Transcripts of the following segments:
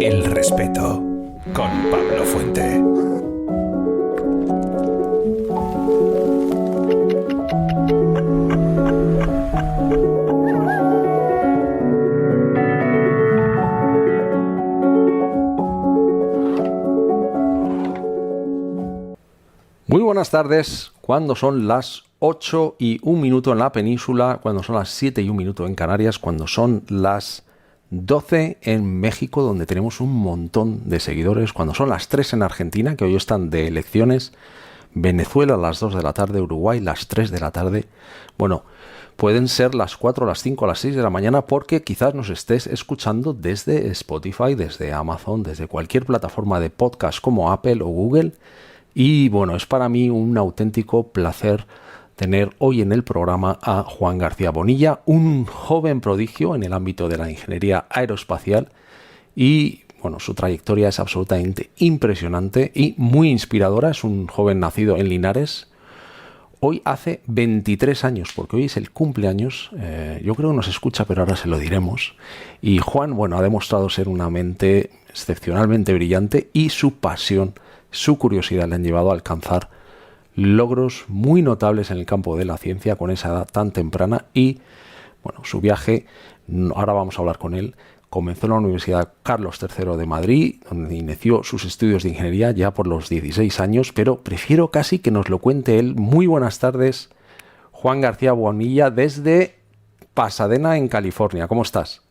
El respeto con Pablo Fuente. Muy buenas tardes, cuando son las 8:01 en la península, cuando son las 7:01 en Canarias, cuando son las 12 en México, donde tenemos un montón de seguidores, cuando son las 3 en Argentina, que hoy están de elecciones, Venezuela a las 2 de la tarde, Uruguay las 3 de la tarde, bueno, pueden ser las 4, las 5, las 6 de la mañana, porque quizás nos estés escuchando desde Spotify, desde Amazon, desde cualquier plataforma de podcast como Apple o Google. Y bueno, es para mí un auténtico placer tener hoy en el programa a Juan García Bonilla, un joven prodigio en el ámbito de la ingeniería aeroespacial, y bueno, su trayectoria es absolutamente impresionante y muy inspiradora. Es un joven nacido en Linares. Hoy hace 23 años, porque hoy es el cumpleaños. Yo creo que nos escucha, pero ahora se lo diremos. Y Juan, bueno, ha demostrado ser una mente excepcionalmente brillante, y su pasión, su curiosidad le han llevado a alcanzar logros muy notables en el campo de la ciencia con esa edad tan temprana. Y bueno, su viaje, ahora vamos a hablar con él, comenzó en la Universidad Carlos III de Madrid, donde inició sus estudios de ingeniería ya por los 16 años, pero prefiero casi que nos lo cuente él. Muy buenas tardes, Juan García Bonilla, desde Pasadena, en California. ¿Cómo estás?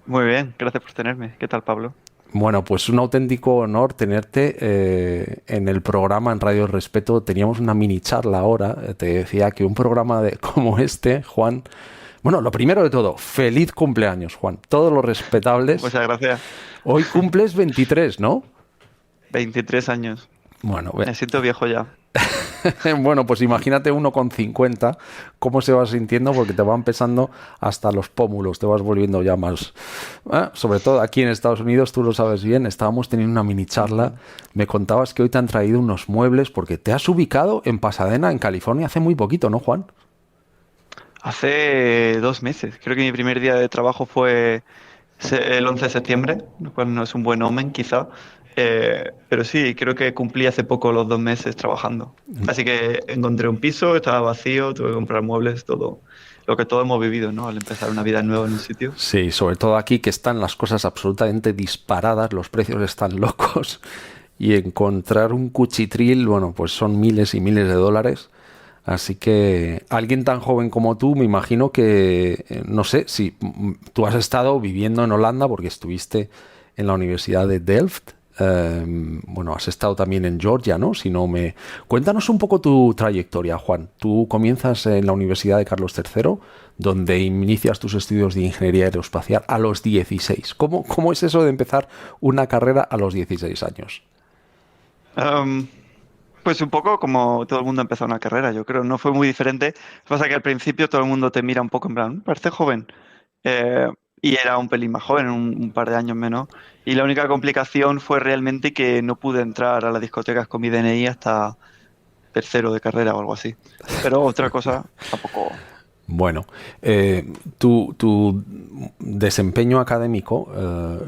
Muy bien, gracias por tenerme. ¿Qué tal, Pablo? Bueno, pues un auténtico honor tenerte en el programa en Radio Respeto. Teníamos una mini charla ahora. Te decía que un programa como este, Juan... Bueno, lo primero de todo, feliz cumpleaños, Juan. Todos los respetables. Muchas gracias. Hoy cumples 23, ¿no? 23 años. Bueno, Me siento viejo ya. bueno, pues imagínate uno con 50, cómo se va sintiendo, porque te van pesando hasta los pómulos, te vas volviendo ya más... sobre todo aquí en Estados Unidos, tú lo sabes bien, estábamos teniendo una mini charla, me contabas que hoy te han traído unos muebles, porque te has ubicado en Pasadena, en California, hace muy poquito, ¿no, Juan? Hace 2 meses. Creo que mi primer día de trabajo fue el 11 de septiembre, lo cual no es un buen omen, quizá. Pero sí, creo que cumplí hace poco los 2 meses trabajando. Así que encontré un piso, estaba vacío, tuve que comprar muebles, todo lo que todos hemos vivido, ¿no? Al empezar una vida nueva en un sitio. Sí, sobre todo aquí, que están las cosas absolutamente disparadas, los precios están locos, y encontrar un cuchitril, bueno, pues son miles y miles de dólares. Así que alguien tan joven como tú, me imagino que, no sé, si tú has estado viviendo en Holanda porque estuviste en la Universidad de Delft. Bueno, has estado también en Georgia, ¿no? Si no me... Cuéntanos un poco tu trayectoria, Juan. Tú comienzas en la Universidad de Carlos III, donde inicias tus estudios de ingeniería aeroespacial a los 16. ¿Cómo es eso de empezar una carrera a los 16 años? Pues un poco como todo el mundo empezó una carrera, yo creo. No fue muy diferente. Lo que pasa es que al principio todo el mundo te mira un poco en plan, parece joven. Eh, y era un pelín más joven, un par de años menos. Y la única complicación fue realmente que no pude entrar a las discotecas con mi DNI hasta tercero de carrera o algo así. Pero otra cosa tampoco. Bueno, tu desempeño académico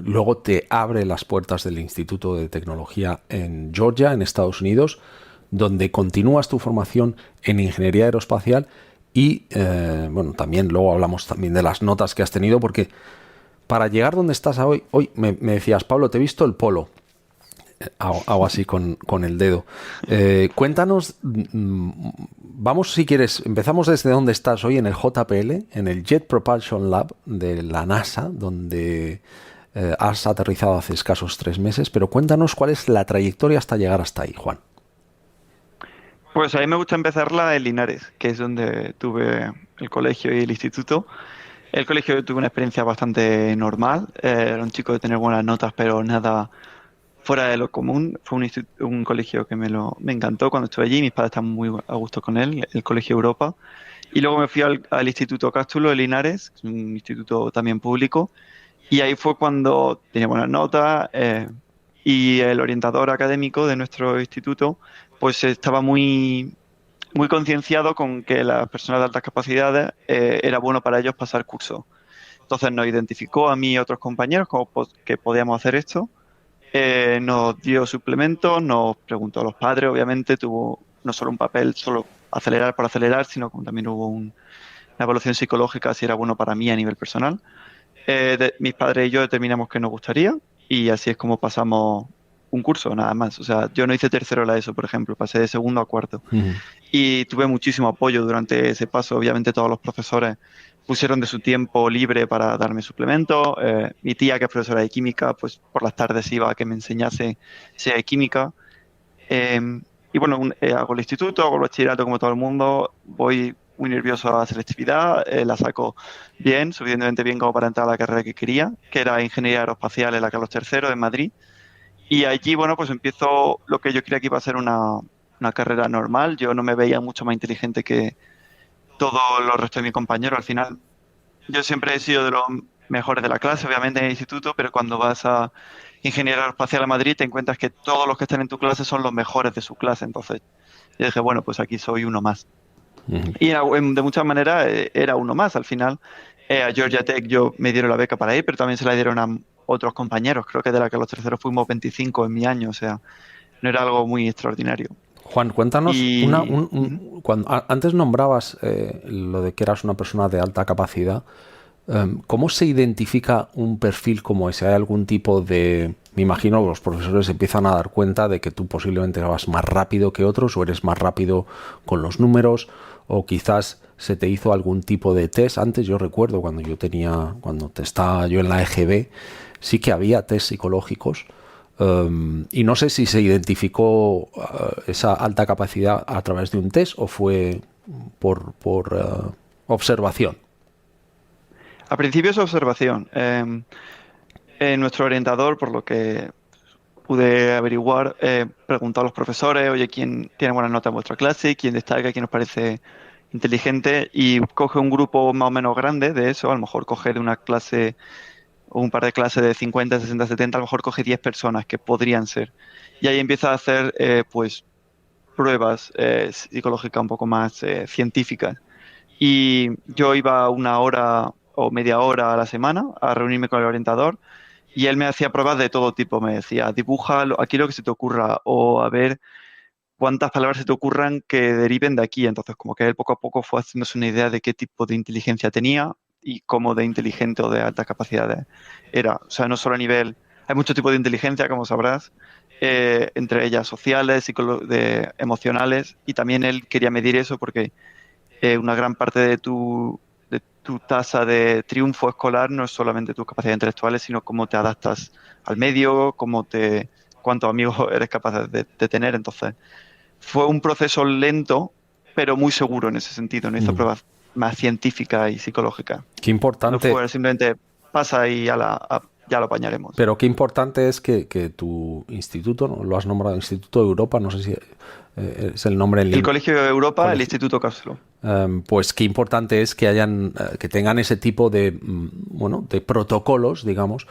luego te abre las puertas del Instituto de Tecnología en Georgia, en Estados Unidos, donde continúas tu formación en ingeniería aeroespacial y, bueno, también luego hablamos también de las notas que has tenido, porque para llegar donde estás hoy me decías, Pablo, te he visto el polo. Hago así con el dedo. Cuéntanos, vamos si quieres, empezamos desde donde estás hoy en el JPL, en el Jet Propulsion Lab de la NASA, donde has aterrizado hace escasos 3 meses, pero cuéntanos cuál es la trayectoria hasta llegar hasta ahí, Juan. Pues a mí me gusta empezarla en Linares, que es donde tuve el colegio y el instituto. El colegio tuve una experiencia bastante normal. Era un chico de tener buenas notas, pero nada fuera de lo común. Fue un colegio que me encantó cuando estuve allí. Mis padres están muy a gusto con él, el Colegio Europa. Y luego me fui al Instituto Cástulo de Linares, que es un instituto también público. Y ahí fue cuando tenía buenas notas y el orientador académico de nuestro instituto pues estaba muy, muy concienciado con que las personas de altas capacidades era bueno para ellos pasar curso. Entonces nos identificó a mí y a otros compañeros como que podíamos hacer esto. Nos dio suplementos, nos preguntó a los padres, obviamente tuvo no solo un papel, solo acelerar por acelerar, sino como también hubo una evaluación psicológica si era bueno para mí a nivel personal. Mis padres y yo determinamos que nos gustaría y así es como pasamos un curso, nada más. O sea, yo no hice tercero de la ESO, por ejemplo, pasé de segundo a cuarto. Y tuve muchísimo apoyo durante ese paso. Obviamente todos los profesores pusieron de su tiempo libre para darme suplementos. Mi tía, que es profesora de química, pues por las tardes iba a que me enseñase de química. Y bueno, hago el instituto, hago el bachillerato como todo el mundo, voy muy nervioso a la selectividad, la saco bien, suficientemente bien como para entrar a la carrera que quería, que era Ingeniería Aeroespacial en la Carlos III de Madrid. Y allí, bueno, pues empiezo lo que yo creía que iba a ser una carrera normal. Yo no me veía mucho más inteligente que todos los restos de mis compañeros. Al final, yo siempre he sido de los mejores de la clase, obviamente en el instituto, pero cuando vas a Ingeniería Aeroespacial a Madrid te encuentras que todos los que están en tu clase son los mejores de su clase. Entonces, yo dije, bueno, pues aquí soy uno más. Y de muchas maneras era uno más. Al final, a Georgia Tech me dieron la beca para ir, pero también se la dieron a otros compañeros. Creo que de la que los terceros fuimos 25 en mi año, o sea, no era algo muy extraordinario. Juan, cuéntanos, cuando antes nombrabas lo de que eras una persona de alta capacidad. ¿Cómo se identifica un perfil como ese? ¿Hay algún tipo de...? Me imagino que los profesores empiezan a dar cuenta de que tú posiblemente vas más rápido que otros o eres más rápido con los números, o quizás se te hizo algún tipo de test. Antes yo recuerdo cuando estaba yo en la EGB, sí que había test psicológicos, y no sé si se identificó esa alta capacidad a través de un test o fue por observación. Al principio es observación. Nuestro orientador, por lo que pude averiguar, preguntó a los profesores, oye, ¿quién tiene buenas notas en vuestra clase? ¿Quién destaca? ¿Quién os parece inteligente? Y coge un grupo más o menos grande de eso, a lo mejor coge de una clase o un par de clases de 50, 60, 70, a lo mejor coge 10 personas que podrían ser. Y ahí empieza a hacer pues pruebas psicológicas un poco más científicas. Y yo iba 1 hora o media hora a la semana a reunirme con el orientador y él me hacía pruebas de todo tipo. Me decía, dibuja aquí lo que se te ocurra o a ver cuántas palabras se te ocurran que deriven de aquí. Entonces, como que él poco a poco fue haciéndose una idea de qué tipo de inteligencia tenía y cómo de inteligente o de altas capacidades era. O sea, no solo a nivel... Hay muchos tipos de inteligencia, como sabrás, entre ellas sociales, emocionales, y también él quería medir eso porque una gran parte de tu tasa de triunfo escolar no es solamente tus capacidades intelectuales, sino cómo te adaptas al medio, cuántos amigos eres capaz de tener. Entonces, fue un proceso lento, pero muy seguro en ese sentido. No hizo pruebas más científicas y psicológicas. Qué importante. No fue simplemente pasa y ya lo apañaremos. Pero qué importante es que tu instituto, ¿no? Lo has nombrado Instituto de Europa, no sé si es el nombre. El Colegio de Europa, el Instituto Cápsula. Pues qué importante es que tengan ese tipo de protocolos, digamos,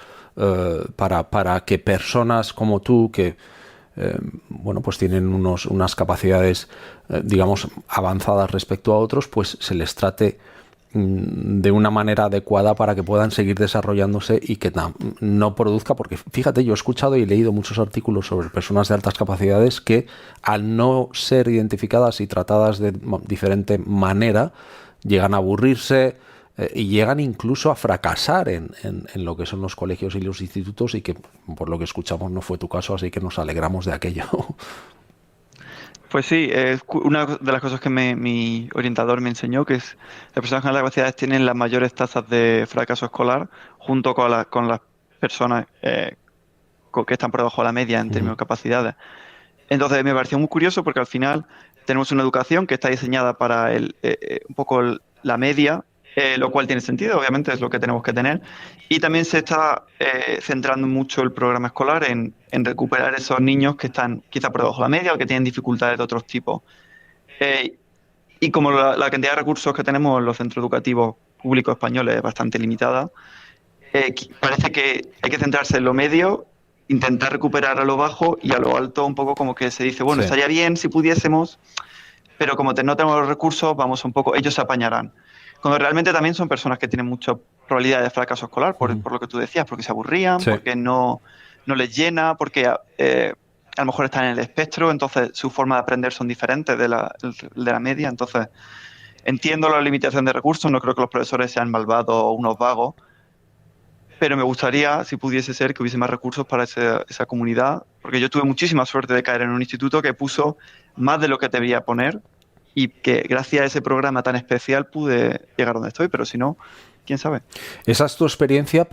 para que personas como tú, que pues tienen unas capacidades, digamos, avanzadas respecto a otros, pues se les trate de una manera adecuada para que puedan seguir desarrollándose y que no produzca, porque fíjate, yo he escuchado y he leído muchos artículos sobre personas de altas capacidades que al no ser identificadas y tratadas de diferente manera llegan a aburrirse y llegan incluso a fracasar en lo que son los colegios y los institutos, y que por lo que escuchamos no fue tu caso, así que nos alegramos de aquello. Pues sí, es una de las cosas que mi orientador me enseñó, que es las personas con altas capacidades tienen las mayores tasas de fracaso escolar junto con las personas que están por debajo de la media en términos de capacidades. Entonces me pareció muy curioso porque al final tenemos una educación que está diseñada para un poco la media, lo cual tiene sentido, obviamente es lo que tenemos que tener, y también se está centrando mucho el programa escolar en recuperar esos niños que están quizá por debajo de la media o que tienen dificultades de otros tipos. Y como la cantidad de recursos que tenemos en los centros educativos públicos españoles es bastante limitada, parece que hay que centrarse en lo medio, intentar recuperar a lo bajo, y a lo alto un poco como que se dice, bueno, estaría bien si pudiésemos, pero como no tenemos los recursos, vamos un poco, ellos se apañarán. cuando realmente también son personas que tienen mucha probabilidad de fracaso escolar, por lo que tú decías, porque se aburrían, Sí. porque no les llena, porque a lo mejor están en el espectro, entonces su forma de aprender son diferentes de la media. Entonces, entiendo la limitación de recursos, no creo que los profesores sean malvados o unos vagos, pero me gustaría, si pudiese ser, que hubiese más recursos para esa comunidad, porque yo tuve muchísima suerte de caer en un instituto que puso más de lo que debía poner y que gracias a ese programa tan especial pude llegar donde estoy, pero si no, quién sabe. Esa es tu experiencia.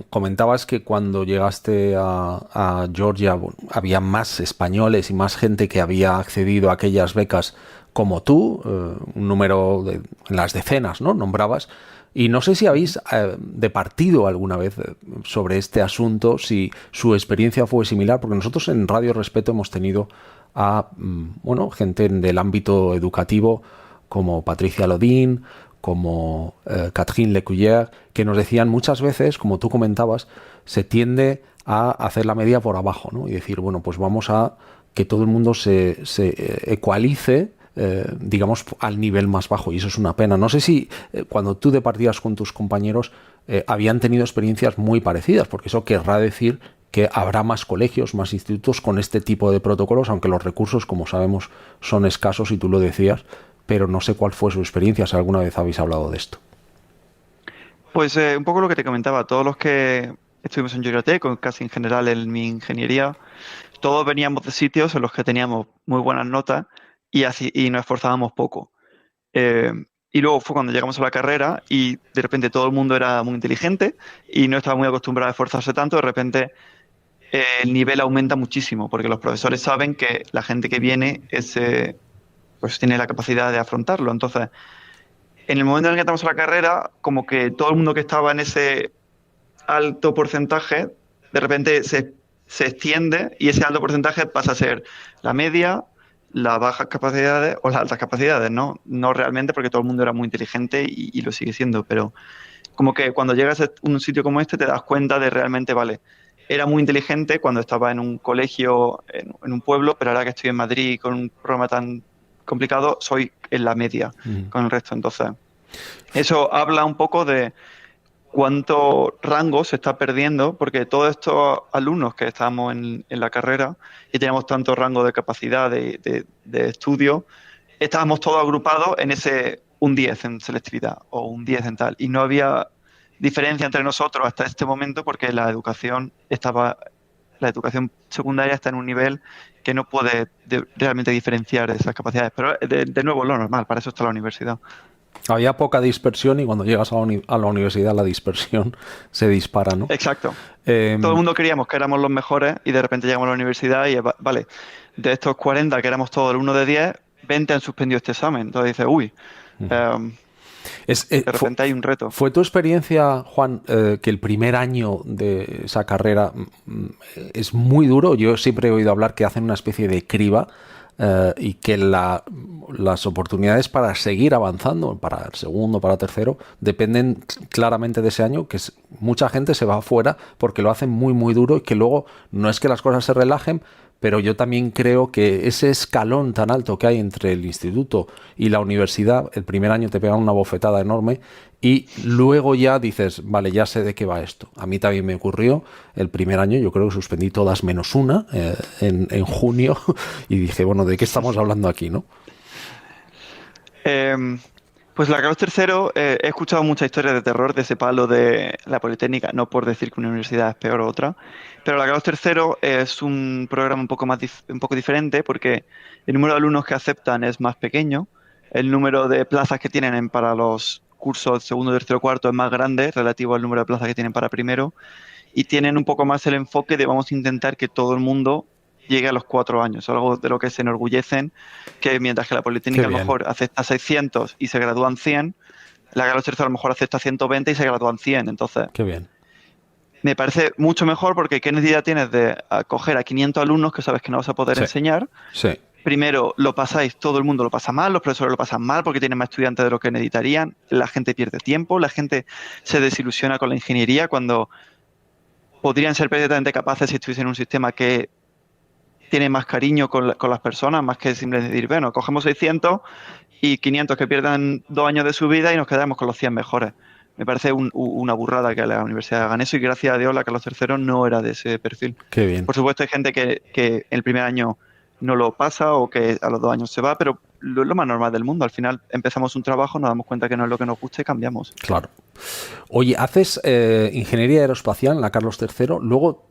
Comentabas que cuando llegaste a Georgia, bueno, había más españoles y más gente que había accedido a aquellas becas como tú, un número en las decenas, ¿no? Nombrabas. Y no sé si habéis departido alguna vez sobre este asunto, si su experiencia fue similar, porque nosotros en Radio Respeto hemos tenido a gente del ámbito educativo como Patricia Lodin, como Catherine Lecuyer, que nos decían muchas veces, como tú comentabas, se tiende a hacer la media por abajo, ¿no? Y decir, bueno, pues vamos a que todo el mundo se ecualice, digamos, al nivel más bajo, y eso es una pena. No sé si cuando tú departías con tus compañeros habían tenido experiencias muy parecidas, porque eso querrá decir que habrá más colegios, más institutos con este tipo de protocolos, aunque los recursos, como sabemos, son escasos, y tú lo decías, pero no sé cuál fue su experiencia, si alguna vez habéis hablado de esto. Pues un poco lo que te comentaba, todos los que estuvimos en Georgia Tech, o casi en general en mi ingeniería, todos veníamos de sitios en los que teníamos muy buenas notas y nos esforzábamos poco. Y luego fue cuando llegamos a la carrera y de repente todo el mundo era muy inteligente y no estaba muy acostumbrado a esforzarse tanto. De repente el nivel aumenta muchísimo porque los profesores saben que la gente que viene pues tiene la capacidad de afrontarlo. Entonces, en el momento en el que entramos a la carrera, como que todo el mundo que estaba en ese alto porcentaje, de repente se extiende y ese alto porcentaje pasa a ser la media, las bajas capacidades o las altas capacidades, ¿no? No realmente, porque todo el mundo era muy inteligente y lo sigue siendo, pero como que cuando llegas a un sitio como este te das cuenta de realmente, vale, era muy inteligente cuando estaba en un colegio, en un pueblo, pero ahora que estoy en Madrid con un programa tan complicado, soy en la media con el resto. Entonces, eso habla un poco de cuánto rango se está perdiendo, porque todos estos alumnos que estamos en la carrera y tenemos tanto rango de capacidad de estudio, estábamos todos agrupados en ese un 10 en selectividad o un 10 en tal, y no había diferencia entre nosotros hasta este momento porque la educación secundaria está en un nivel que no puede realmente diferenciar esas capacidades, pero de nuevo lo normal, para eso está la universidad. Había poca dispersión y cuando llegas a la universidad la dispersión se dispara, ¿no? Exacto. Todo el mundo creíamos que éramos los mejores y de repente llegamos a la universidad y vale, de estos 40 que éramos todos el 1 de 10, 20 han suspendido este examen. Entonces dices, uy, de repente hay un reto. ¿Fue tu experiencia, Juan, que el primer año de esa carrera es muy duro? Yo siempre he oído hablar que hacen una especie de criba y que las oportunidades para seguir avanzando, para el segundo, para el tercero, dependen claramente de ese año, que mucha gente se va afuera porque lo hacen muy, muy duro, y que luego no es que las cosas se relajen, pero yo también creo que ese escalón tan alto que hay entre el instituto y la universidad, el primer año te pegan una bofetada enorme y luego ya dices, vale, ya sé de qué va esto. A mí también me ocurrió el primer año, yo creo que suspendí todas menos una en junio y dije, bueno, ¿de qué estamos hablando aquí, no? Pues la Carlos III, he escuchado muchas historias de terror de ese palo de la Politécnica, no por decir que una universidad es peor o otra, pero la Carlos III es un programa un poco diferente porque el número de alumnos que aceptan es más pequeño, el número de plazas que tienen para los cursos segundo, tercero, cuarto es más grande relativo al número de plazas que tienen para primero, y tienen un poco más el enfoque de vamos a intentar que todo el mundo llegue a los 4 años, algo de lo que se enorgullecen, que mientras que la Politécnica a lo mejor acepta 600 y se gradúan 100, la Carlos III a lo mejor acepta 120 y se gradúan 100. Entonces, qué bien. Me parece mucho mejor porque ¿qué necesidad tienes de acoger a 500 alumnos que sabes que no vas a poder enseñar? Sí. Primero, lo pasáis, todo el mundo lo pasa mal, los profesores lo pasan mal porque tienen más estudiantes de lo que necesitarían, la gente pierde tiempo, la gente se desilusiona con la ingeniería cuando podrían ser perfectamente capaces si estuviesen en un sistema que tiene más cariño con las personas, más que simplemente decir, bueno, cogemos 600 y 500 que pierdan 2 años de su vida y nos quedamos con los 100 mejores. Me parece una burrada que la universidad hagan eso y gracias a Dios la Carlos III no era de ese perfil. Qué bien. Por supuesto hay gente que el primer año no lo pasa o que a los 2 años se va, pero es lo más normal del mundo. Al final empezamos un trabajo, nos damos cuenta que no es lo que nos gusta y cambiamos. Claro. Oye, haces ingeniería aeroespacial en la Carlos III, luego,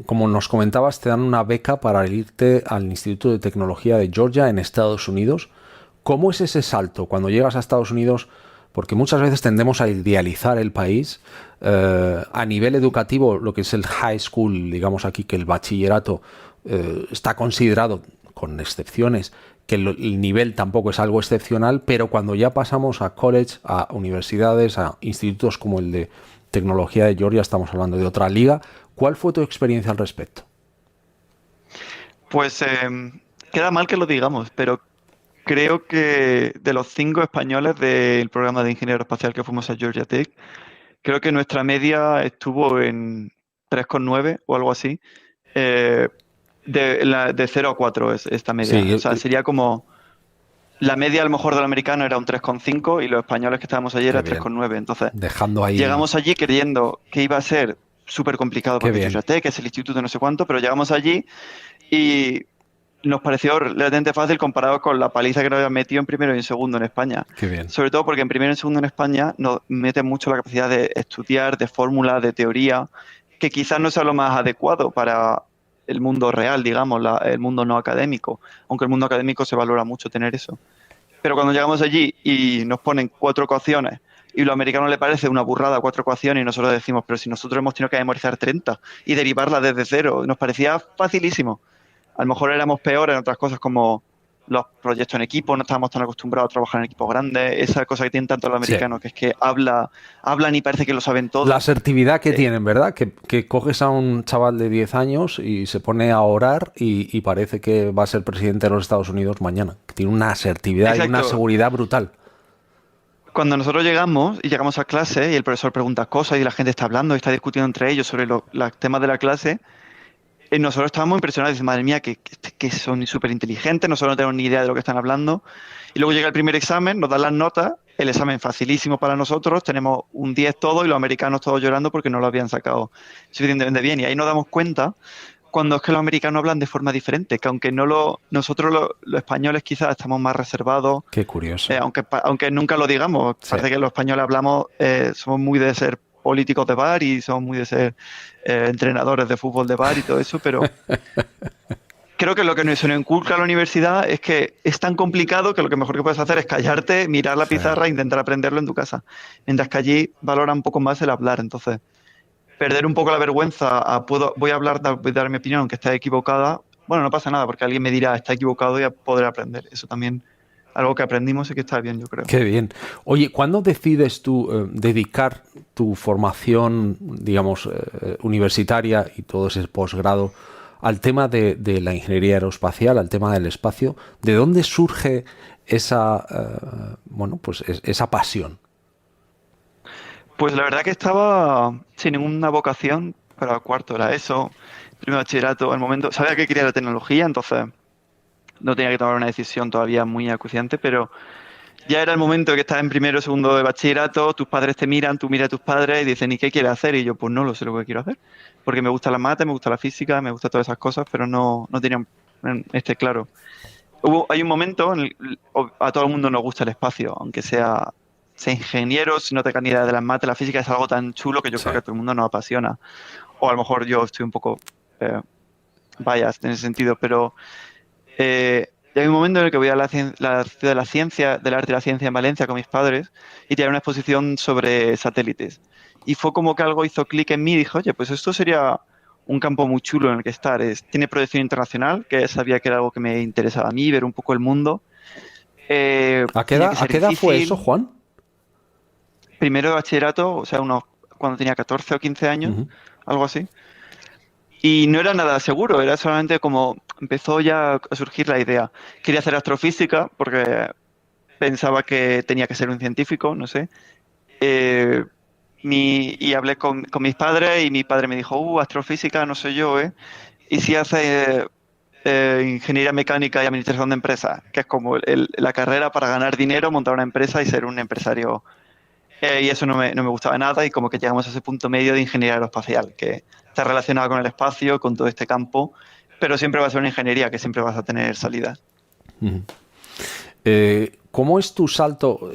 como nos comentabas, te dan una beca para irte al Instituto de Tecnología de Georgia en Estados Unidos. ¿Cómo es ese salto cuando llegas a Estados Unidos? Porque muchas veces tendemos a idealizar el país. A nivel educativo, lo que es el high school, digamos aquí que el bachillerato está considerado, con excepciones, que el nivel tampoco es algo excepcional, pero cuando ya pasamos a college, a universidades, a institutos como el de Tecnología de Georgia, estamos hablando de otra liga. ¿Cuál fue tu experiencia al respecto? Pues queda mal que lo digamos, pero creo que de los 5 españoles del programa de ingeniero espacial que fuimos a Georgia Tech, creo que nuestra media estuvo en 3,9 o algo así. De 0 a 4 es esta media. Sí, o sea, sería como la media a lo mejor del americano era un 3,5 y los españoles que estábamos allí era 3,9. Entonces, dejando ahí... llegamos allí creyendo que iba a ser súper complicado porque bien. Georgia Tech es el instituto de no sé cuánto, pero llegamos allí y nos pareció relativamente fácil comparado con la paliza que nos habían metido en primero y en segundo en España. Qué bien. Sobre todo porque en primero y en segundo en España nos meten mucho la capacidad de estudiar, de fórmulas, de teoría, que quizás no sea lo más adecuado para el mundo real, digamos, el mundo no académico, aunque el mundo académico se valora mucho tener eso. Pero cuando llegamos allí y nos ponen 4 ecuaciones y a los americanos les parece una burrada 4 ecuaciones y nosotros decimos, pero si nosotros hemos tenido que memorizar 30 y derivarlas desde cero, nos parecía facilísimo. A lo mejor éramos peores en otras cosas como los proyectos en equipo, no estábamos tan acostumbrados a trabajar en equipos grandes, esa cosa que tienen tanto los americanos, que es que hablan y parece que lo saben todo. La asertividad que tienen, ¿verdad? Que coges a un chaval de 10 años y se pone a orar y parece que va a ser presidente de los Estados Unidos mañana. Tiene una asertividad Exacto. y una seguridad brutal. Cuando nosotros llegamos a clase y el profesor pregunta cosas y la gente está hablando y está discutiendo entre ellos sobre los temas de la clase, nosotros estábamos impresionados, madre mía, que son súper inteligentes, nosotros no tenemos ni idea de lo que están hablando. Y luego llega el primer examen, nos dan las notas, el examen facilísimo para nosotros, tenemos un 10 todo y los americanos todos llorando porque no lo habían sacado suficientemente bien. Y ahí nos damos cuenta cuando es que los americanos hablan de forma diferente, que aunque nosotros los españoles quizás estamos más reservados. Qué curioso. Aunque nunca lo digamos, parece que los españoles hablamos, somos muy de ser políticos de bar y somos muy de ser entrenadores de fútbol de bar y todo eso, pero creo que lo que se nos inculca a la universidad es que es tan complicado que lo que mejor que puedes hacer es callarte, mirar la pizarra e intentar aprenderlo en tu casa. Mientras que allí valora un poco más el hablar. Entonces, perder un poco la vergüenza voy a hablar, voy a dar mi opinión, aunque esté equivocada, bueno, no pasa nada, porque alguien me dirá, está equivocado y podré aprender. Eso también algo que aprendimos y que está bien, yo creo. Qué bien. Oye, ¿cuándo decides tú dedicar tu formación, digamos, universitaria y todo ese posgrado al tema de la ingeniería aeroespacial, al tema del espacio? ¿De dónde surge esa, esa pasión? Pues la verdad que estaba sin ninguna vocación para cuarto, era eso, primer bachillerato, al momento, sabía que quería la tecnología, entonces no tenía que tomar una decisión todavía muy acuciante, pero ya era el momento de que estás en primero o segundo de bachillerato, tus padres te miran, tú miras a tus padres y dicen, ¿y qué quieres hacer? Y yo, pues no lo sé lo que quiero hacer, porque me gusta la mates, me gusta la física, me gustan todas esas cosas, pero no tenía claro. Hay un momento a todo el mundo nos gusta el espacio, aunque sea ingeniero, si no tenga ni idea de las mates, la física es algo tan chulo que yo creo que a todo el mundo nos apasiona. O a lo mejor yo estoy un poco biased en ese sentido, pero hay un momento en el que voy a la Ciudad de la Ciencia, del Arte y la Ciencia en Valencia con mis padres y tenía una exposición sobre satélites. Y fue como que algo hizo clic en mí y dije, oye, pues esto sería un campo muy chulo en el que estar. Tiene proyección internacional, que sabía que era algo que me interesaba a mí, ver un poco el mundo. ¿A qué edad fue eso, Juan? Primero de bachillerato, o sea, cuando tenía 14 o 15 años, algo así. Y no era nada seguro, era solamente como empezó ya a surgir la idea. Quería hacer astrofísica porque pensaba que tenía que ser un científico, no sé. Y hablé con mis padres y mi padre me dijo, astrofísica no sé yo, ¿eh? Y si haces Ingeniería Mecánica y Administración de Empresas, que es como la carrera para ganar dinero, montar una empresa y ser un empresario. Y eso no me gustaba nada y como que llegamos a ese punto medio de ingeniería aeroespacial, que está relacionado con el espacio, con todo este campo, pero siempre va a ser una ingeniería que siempre vas a tener salida. Ujú. ¿Cómo es tu salto?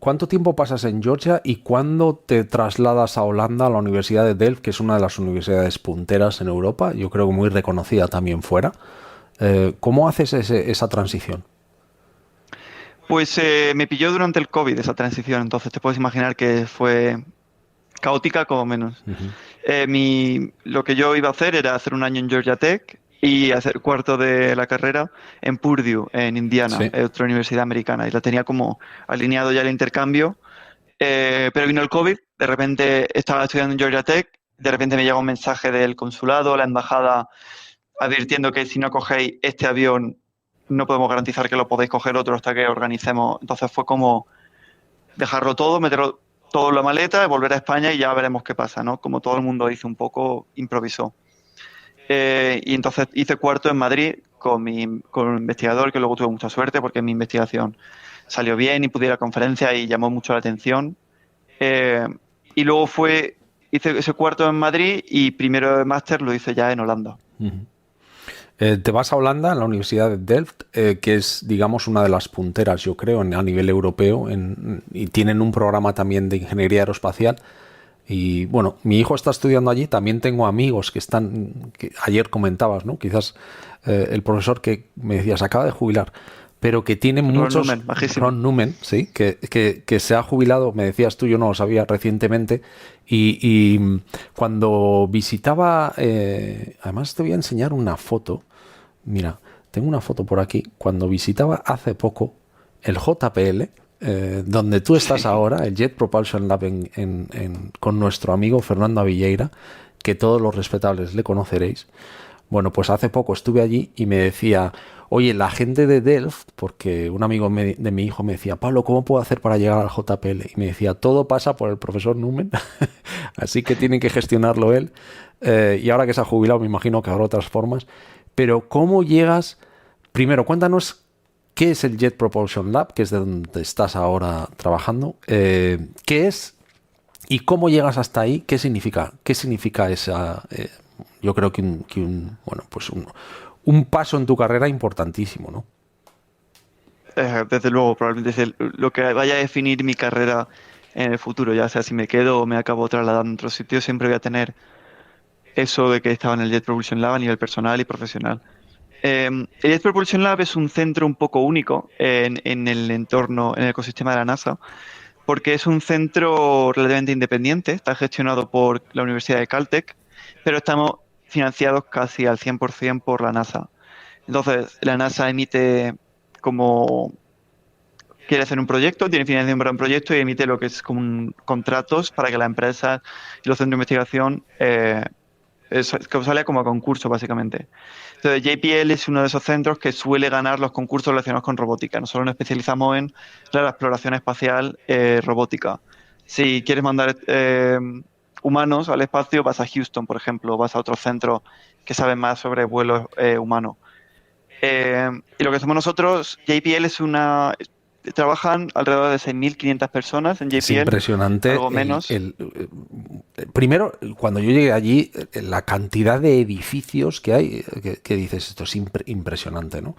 ¿Cuánto tiempo pasas en Georgia y cuándo te trasladas a Holanda, a la Universidad de Delft, que es una de las universidades punteras en Europa? Yo creo que muy reconocida también fuera. ¿Cómo haces esa transición? Pues me pilló durante el COVID esa transición, entonces te puedes imaginar que fue caótica como menos. Ujú. Lo que yo iba a hacer era hacer un año en Georgia Tech y hacer cuarto de la carrera en Purdue, en Indiana, Sí. otra universidad americana, y la tenía como alineado ya el intercambio, pero vino el COVID, de repente estaba estudiando en Georgia Tech, de repente me llegó un mensaje del consulado, la embajada, advirtiendo que si no cogéis este avión no podemos garantizar que lo podéis coger otro hasta que organicemos. Entonces fue como dejarlo todo, meterlo todo en la maleta, volver a España y ya veremos qué pasa, ¿no? Como todo el mundo hizo un poco, improvisó. Y entonces hice cuarto en Madrid con un investigador que luego tuve mucha suerte porque mi investigación salió bien y pude ir a conferencia y llamó mucho la atención. Eh, y luego hice ese cuarto en Madrid y primero de máster lo hice ya en Holanda. Ujú. Te vas a Holanda, a la Universidad de Delft, que es, digamos, una de las punteras, yo creo, a nivel europeo, y tienen un programa también de ingeniería aeroespacial. Y bueno, mi hijo está estudiando allí, también tengo amigos que están, que ayer comentabas, ¿no? Quizás el profesor que me decías acaba de jubilar, pero que tiene Ron muchos... Numen, majísimo. Ron Numen, sí, que se ha jubilado, me decías tú, yo no lo sabía recientemente, y cuando visitaba, además te voy a enseñar una foto, mira, tengo una foto por aquí, cuando visitaba hace poco el JPL, donde tú estás Sí. ahora, el Jet Propulsion Lab con nuestro amigo Fernando Avilleira, que todos los respetables le conoceréis. Bueno, pues hace poco estuve allí y me decía, oye, la gente de Delft, porque un amigo de mi hijo me decía, Pablo, ¿cómo puedo hacer para llegar al JPL? Y me decía, todo pasa por el profesor Numen, así que tiene que gestionarlo él. Y ahora que se ha jubilado, me imagino que habrá otras formas. Pero ¿cómo llegas? Primero, cuéntanos qué es el Jet Propulsion Lab, que es de donde estás ahora trabajando. ¿Qué es y cómo llegas hasta ahí? ¿Qué significa? ¿Qué significa esa? Yo creo que un paso en tu carrera importantísimo, ¿no? Desde luego, probablemente es lo que vaya a definir mi carrera en el futuro, ya sea si me quedo o me acabo trasladando a otro sitio, siempre voy a tener eso de que estaba en el Jet Propulsion Lab a nivel personal y profesional. El Jet Propulsion Lab es un centro un poco único en el entorno, en el ecosistema de la NASA, porque es un centro relativamente independiente, está gestionado por la Universidad de Caltech, pero estamos financiados casi al 100% por la NASA. Entonces, la NASA emite como quiere hacer un proyecto, tiene financiación para un proyecto y emite lo que es como contratos para que las empresas y los centros de investigación que sale como a concurso, básicamente. Entonces, JPL es uno de esos centros que suele ganar los concursos relacionados con robótica. Nosotros nos especializamos en la exploración espacial robótica. Si quieres mandar humanos al espacio, vas a Houston, por ejemplo, o vas a otros centros que saben más sobre vuelos humanos. Y lo que hacemos nosotros, JPL trabajan alrededor de 6.500 personas en JPL. Es impresionante. Algo menos. Primero, cuando yo llegué allí, la cantidad de edificios que hay, que dices, esto es impresionante, ¿no?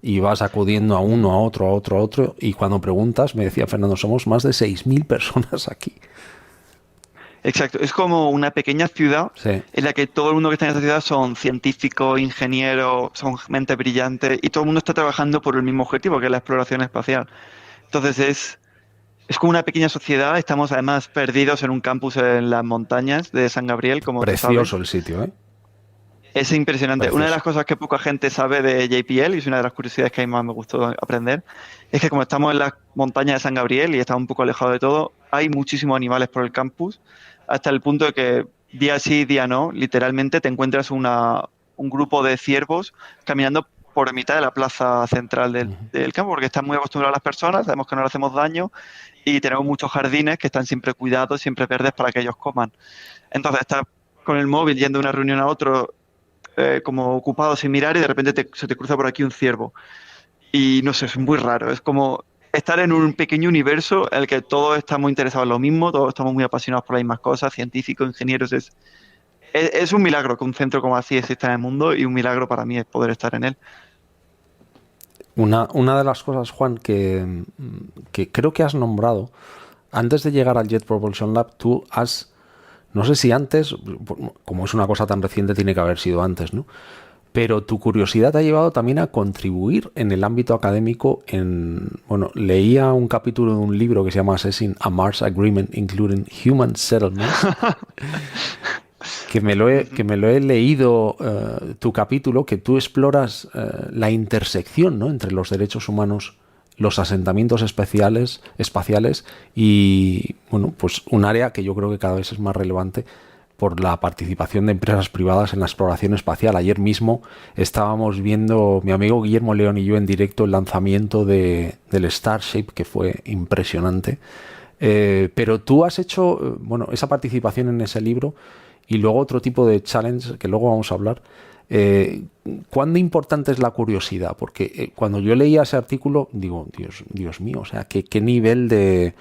Y vas acudiendo a uno, a otro, a otro, a otro, y cuando preguntas, me decía Fernando, somos más de 6.000 personas aquí. Exacto, es como una pequeña ciudad Sí. en la que todo el mundo que está en esa ciudad son científicos, ingenieros, son mente brillante y todo el mundo está trabajando por el mismo objetivo, que es la exploración espacial. Entonces es como una pequeña sociedad, estamos además perdidos en un campus en las montañas de San Gabriel, como tú Precioso sabes. el sitio, ¿eh? Es impresionante. Precioso. Una de las cosas que poca gente sabe de JPL, y es una de las curiosidades que a mí más me gustó aprender, es que como estamos en las montañas de San Gabriel y estamos un poco alejados de todo, hay muchísimos animales por el campus, hasta el punto de que día sí, día no, literalmente te encuentras un grupo de ciervos caminando por mitad de la plaza central del campo, porque están muy acostumbrados las personas, sabemos que no le hacemos daño y tenemos muchos jardines que están siempre cuidados, siempre verdes para que ellos coman. Entonces estás con el móvil yendo de una reunión a otra, como ocupado sin mirar y de repente se te cruza por aquí un ciervo. Y no sé, es muy raro. Es como estar en un pequeño universo en el que todos estamos interesados en lo mismo, todos estamos muy apasionados por las mismas cosas, científicos, ingenieros. Es un milagro que un centro como así exista en el mundo y un milagro para mí es poder estar en él. Una de las cosas, Juan, que creo que has nombrado, antes de llegar al Jet Propulsion Lab, tú has, no sé si antes, como es una cosa tan reciente, tiene que haber sido antes, ¿no? Pero tu curiosidad te ha llevado también a contribuir en el ámbito académico bueno, leía un capítulo de un libro que se llama Assessing a Mars Agreement Including Human Settlements, que me lo he leído, tu capítulo, que tú exploras la intersección, ¿no?, entre los derechos humanos, los asentamientos espaciales y, bueno, pues un área que yo creo que cada vez es más relevante por la participación de empresas privadas en la exploración espacial. Ayer mismo estábamos viendo, mi amigo Guillermo León y yo, en directo el lanzamiento del Starship, que fue impresionante. Pero tú has hecho, bueno, esa participación en ese libro y luego otro tipo de challenge que luego vamos a hablar. ¿Cuán importante es la curiosidad? Porque cuando yo leía ese artículo, digo, Dios mío, o sea, ¿qué nivel de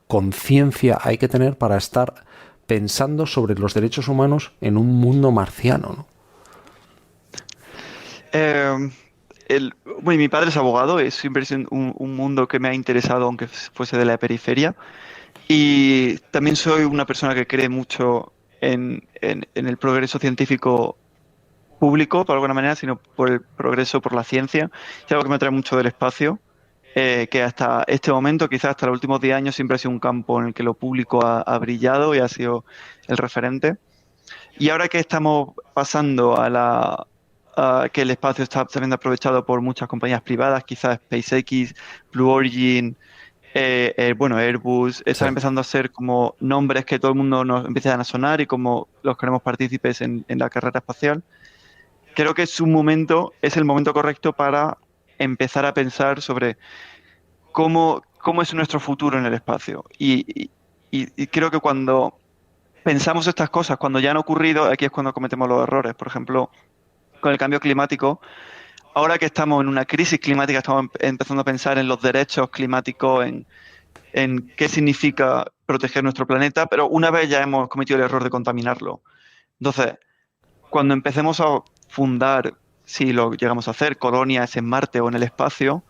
conciencia hay que tener para estar pensando sobre los derechos humanos en un mundo marciano, ¿no? Bueno, mi padre es abogado, es siempre es un mundo que me ha interesado, aunque fuese de la periferia. Y también soy una persona que cree mucho en el progreso científico público, por alguna manera, sino por el progreso por la ciencia. Es algo que me atrae mucho del espacio, que hasta este momento, quizás hasta los últimos 10 años, siempre ha sido un campo en el que lo público ha brillado y ha sido el referente. Y ahora que estamos pasando a que el espacio está también aprovechado por muchas compañías privadas, quizás SpaceX, Blue Origin, bueno, Airbus, están empezando a ser como nombres que todo el mundo nos empiezan a sonar y como los queremos partícipes en la carrera espacial. Creo que es el momento correcto para empezar a pensar sobre cómo es nuestro futuro en el espacio. Y creo que cuando pensamos estas cosas, cuando ya han ocurrido, aquí es cuando cometemos los errores. Por ejemplo, con el cambio climático, ahora que estamos en una crisis climática, estamos empezando a pensar en los derechos climáticos, en qué significa proteger nuestro planeta, pero una vez ya hemos cometido el error de contaminarlo. Entonces, cuando empecemos a fundar, si lo llegamos a hacer, colonias en Marte o en el espacio,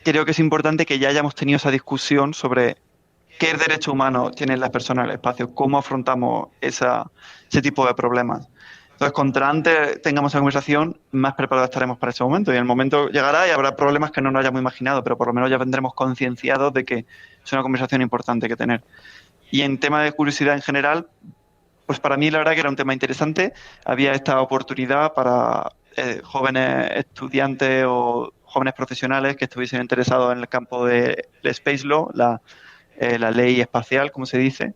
creo que es importante que ya hayamos tenido esa discusión sobre qué derechos humanos tienen las personas en el espacio, cómo afrontamos ese tipo de problemas. Entonces, contra antes tengamos esa conversación, más preparados estaremos para ese momento. Y el momento llegará y habrá problemas que no nos hayamos imaginado, pero por lo menos ya vendremos concienciados de que es una conversación importante que tener. Y en tema de curiosidad en general, pues para mí la verdad que era un tema interesante. Había esta oportunidad para jóvenes estudiantes o jóvenes profesionales que estuviesen interesados en el campo del Space Law, la ley espacial, como se dice.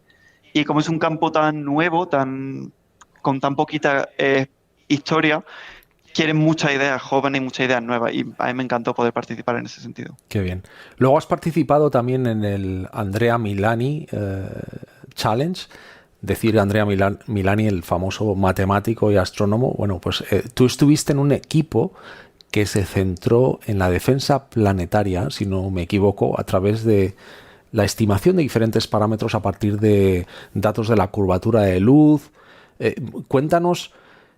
Y como es un campo tan nuevo, con tan poquita historia, quieren muchas ideas jóvenes y muchas ideas nuevas. Y a mí me encantó poder participar en ese sentido. Qué bien. Luego has participado también en el Andrea Milani Challenge. Decir Andrea Milani, el famoso matemático y astrónomo. Bueno, pues tú estuviste en un equipo que se centró en la defensa planetaria, si no me equivoco, a través de la estimación de diferentes parámetros a partir de datos de la curvatura de luz. Cuéntanos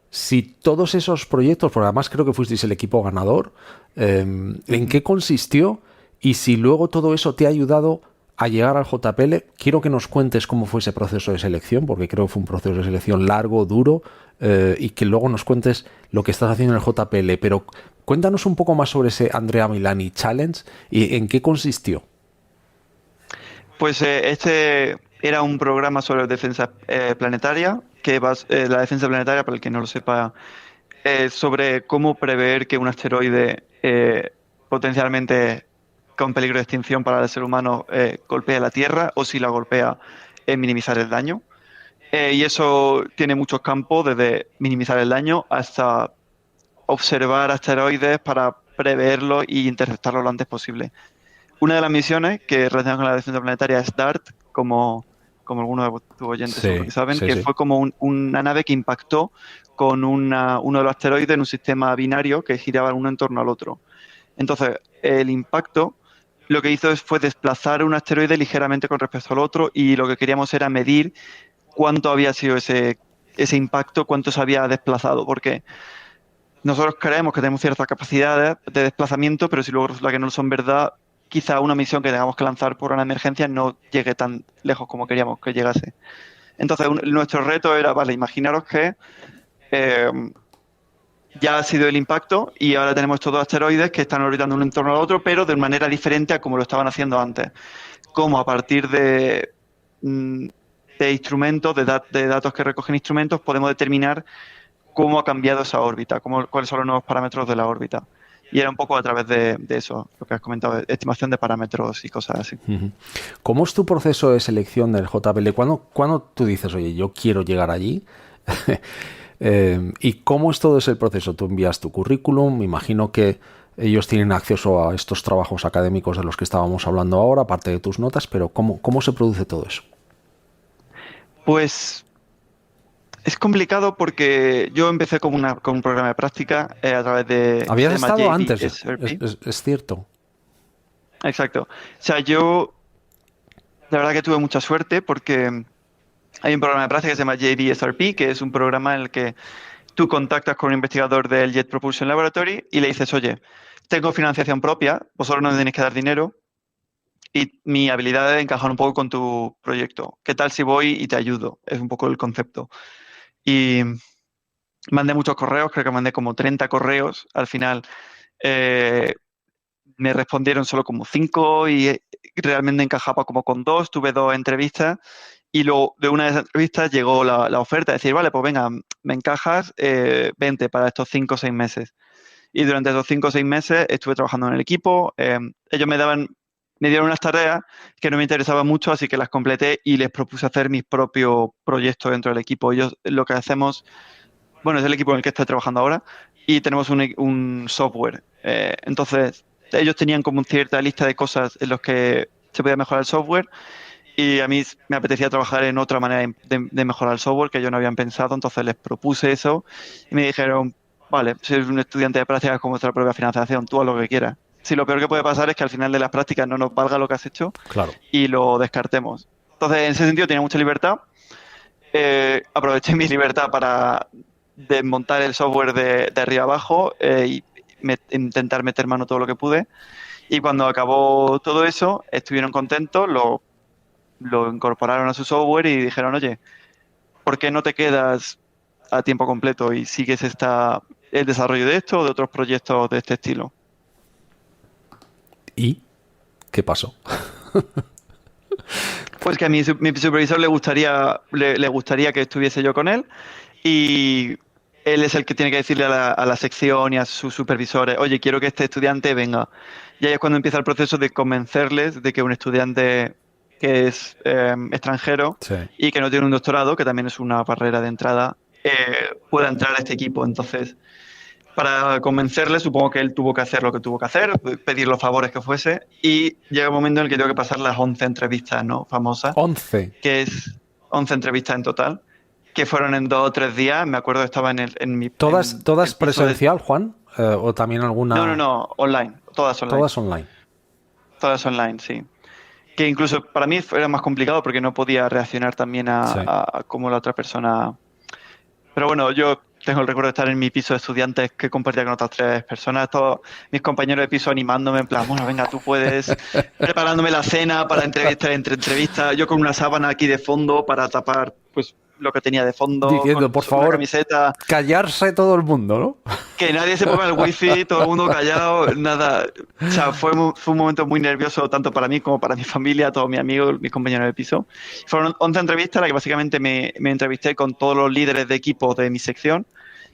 si todos esos proyectos, porque además creo que fuisteis el equipo ganador, ¿en qué consistió? Y si luego todo eso te ha ayudado a llegar al JPL. Quiero que nos cuentes cómo fue ese proceso de selección, porque creo que fue un proceso de selección largo, duro, y que luego nos cuentes lo que estás haciendo en el JPL. Pero cuéntanos un poco más sobre ese Andrea Milani Challenge y en qué consistió. Pues este era un programa sobre defensa planetaria, la defensa planetaria, para el que no lo sepa, sobre cómo prever que un asteroide potencialmente con peligro de extinción para el ser humano golpee la Tierra, o si la golpea, minimizar el daño. Y eso tiene muchos campos, desde minimizar el daño hasta observar asteroides para preverlo y interceptarlo lo antes posible. Una de las misiones que relacionadas con la defensa planetaria es DART, como como algunos de tus oyentes Sí, seguro que saben, sí, que sí. fue como una nave que impactó con uno de los asteroides en un sistema binario que giraba uno en torno al otro. Entonces, el impacto lo que hizo fue desplazar un asteroide ligeramente con respecto al otro y lo que queríamos era medir cuánto había sido ese impacto, cuánto se había desplazado, porque nosotros creemos que tenemos ciertas capacidades de desplazamiento, pero si luego resulta que no son verdad, quizá una misión que tengamos que lanzar por una emergencia no llegue tan lejos como queríamos que llegase. Entonces, nuestro reto era, vale, imaginaros que eh, ya ha sido el impacto y ahora tenemos estos dos asteroides que están orbitando uno en torno al otro, pero de manera diferente a como lo estaban haciendo antes. Como a partir mm, de instrumentos, de datos que recogen instrumentos, podemos determinar cómo ha cambiado esa órbita, cuáles son los nuevos parámetros de la órbita. Y era un poco a través de eso, lo que has comentado, estimación de parámetros y cosas así. Ujú. ¿Cómo es tu proceso de selección del JPL? ¿Cuándo tú dices, oye, yo quiero llegar allí? ¿Y cómo es todo ese proceso? Tú envías tu currículum, me imagino que ellos tienen acceso a estos trabajos académicos de los que estábamos hablando ahora, aparte de tus notas, pero ¿cómo se produce todo eso? Pues es complicado porque yo empecé con un programa de práctica a través que Habías se llama estado antes, JBSRP. es cierto. Exacto. O sea, yo la verdad que tuve mucha suerte porque hay un programa de práctica que se llama JBSRP, que es un programa en el que tú contactas con un investigador del Jet Propulsion Laboratory y le dices, oye, tengo financiación propia, vosotros no me tenéis que dar dinero y mi habilidad es encajar un poco con tu proyecto. ¿Qué tal si voy y te ayudo? Es un poco el concepto. Y mandé muchos correos, creo que mandé como 30 correos. Al final eh, me respondieron solo como 5 y realmente encajaba como con 2. Tuve 2 entrevistas y luego de una de esas entrevistas llegó la oferta de decir, vale, pues venga, me encajas, vente para estos 5 o 6 meses. Y durante esos 5 o 6 meses estuve trabajando en el equipo. Ellos me dieron unas tareas que no me interesaban mucho, así que las completé y les propuse hacer mis propios proyectos dentro del equipo. Ellos lo que hacemos, bueno, es el equipo en el que estoy trabajando ahora y tenemos un software. Entonces, ellos tenían como una cierta lista de cosas en las que se podía mejorar el software y a mí me apetecía trabajar en otra manera de mejorar el software que ellos no habían pensado, entonces les propuse eso y me dijeron, vale, si eres un estudiante de prácticas con vuestra propia financiación, tú haz lo que quieras. Si lo peor que puede pasar es que al final de las prácticas no nos valga lo que has hecho Claro. y lo descartemos. Entonces, en ese sentido, tenía mucha libertad. Aproveché mi libertad para desmontar el software de arriba abajo y intentar meter mano todo lo que pude. Y cuando acabó todo eso, estuvieron contentos, lo incorporaron a su software y dijeron, oye, ¿por qué no te quedas a tiempo completo y sigues el desarrollo de esto o de otros proyectos de este estilo? ¿Y qué pasó? Pues que a mi supervisor le gustaría que estuviese yo con él y él es el que tiene que decirle a la sección y a sus supervisores, oye, quiero que este estudiante venga. Y ahí es cuando empieza el proceso de convencerles de que un estudiante que es extranjero Sí. y que no tiene un doctorado, que también es una barrera de entrada, pueda entrar a este equipo. Entonces, para convencerle, supongo que él tuvo que hacer lo que tuvo que hacer, pedir los favores que fuese, y llega un momento en el que tengo que pasar las 11 entrevistas, ¿no?, famosas, 11. que es 11 entrevistas en total, que fueron en 2 o 3 días. Me acuerdo que estaba en mi... ¿Todas en el piso presencial, Juan? ¿O también alguna...? No, online, todas online. Todas online. Todas online, sí. Que incluso para mí era más complicado porque no podía reaccionar también Sí. a cómo la otra persona... Pero bueno, yo tengo el recuerdo de estar en mi piso de estudiantes que compartía con otras 3 personas, todos mis compañeros de piso animándome en plan, bueno, venga, tú puedes, preparándome la cena para entre entrevistas, yo con una sábana aquí de fondo para tapar pues lo que tenía de fondo, Diciendo, con por una favor, camiseta, callarse todo el mundo, ¿no? que nadie se ponga el wifi, todo el mundo callado, nada. O sea, fue un momento muy nervioso tanto para mí como para mi familia, todos mis amigos, mis compañeros de piso. Fueron 11 entrevistas en las que básicamente me entrevisté con todos los líderes de equipo de mi sección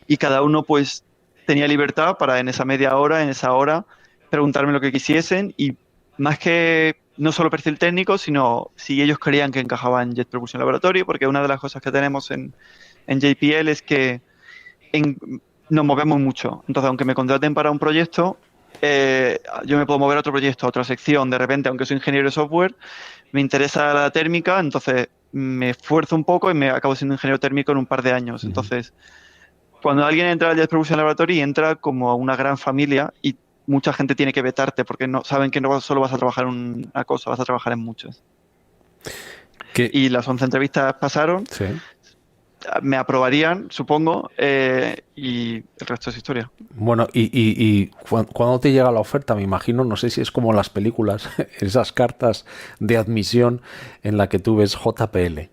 y cada uno pues tenía libertad para en esa media hora, en esa hora, preguntarme lo que quisiesen y más que no solo perfil técnico, sino si ellos creían que encajaba en Jet Propulsion Laboratory, porque una de las cosas que tenemos en JPL es que nos movemos mucho. Entonces, aunque me contraten para un proyecto, yo me puedo mover a otro proyecto, a otra sección. De repente, aunque soy ingeniero de software, me interesa la térmica, entonces me esfuerzo un poco y me acabo siendo ingeniero térmico en un par de años. Entonces, cuando alguien entra al Jet Propulsion Laboratory, entra como a una gran familia y mucha gente tiene que vetarte porque no saben que no solo vas a trabajar en una cosa, vas a trabajar en muchas. Y las 11 entrevistas pasaron, Sí. me aprobarían, supongo, y el resto es historia. Bueno, y cuando te llega la oferta, me imagino, no sé si es como las películas, esas cartas de admisión en la que tú ves JPL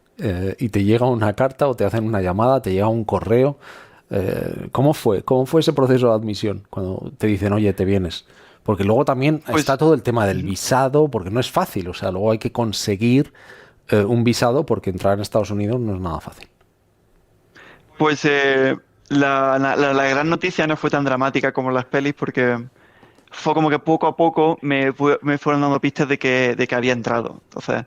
y te llega una carta o te hacen una llamada, te llega un correo. ¿Cómo fue ese proceso de admisión cuando te dicen, oye, te vienes? Porque luego también está todo el tema del visado, porque no es fácil, o sea, luego hay que conseguir un visado porque entrar en Estados Unidos no es nada fácil. Pues la gran noticia no fue tan dramática como las pelis porque fue como que poco a poco me fueron dando pistas de que había entrado. Entonces,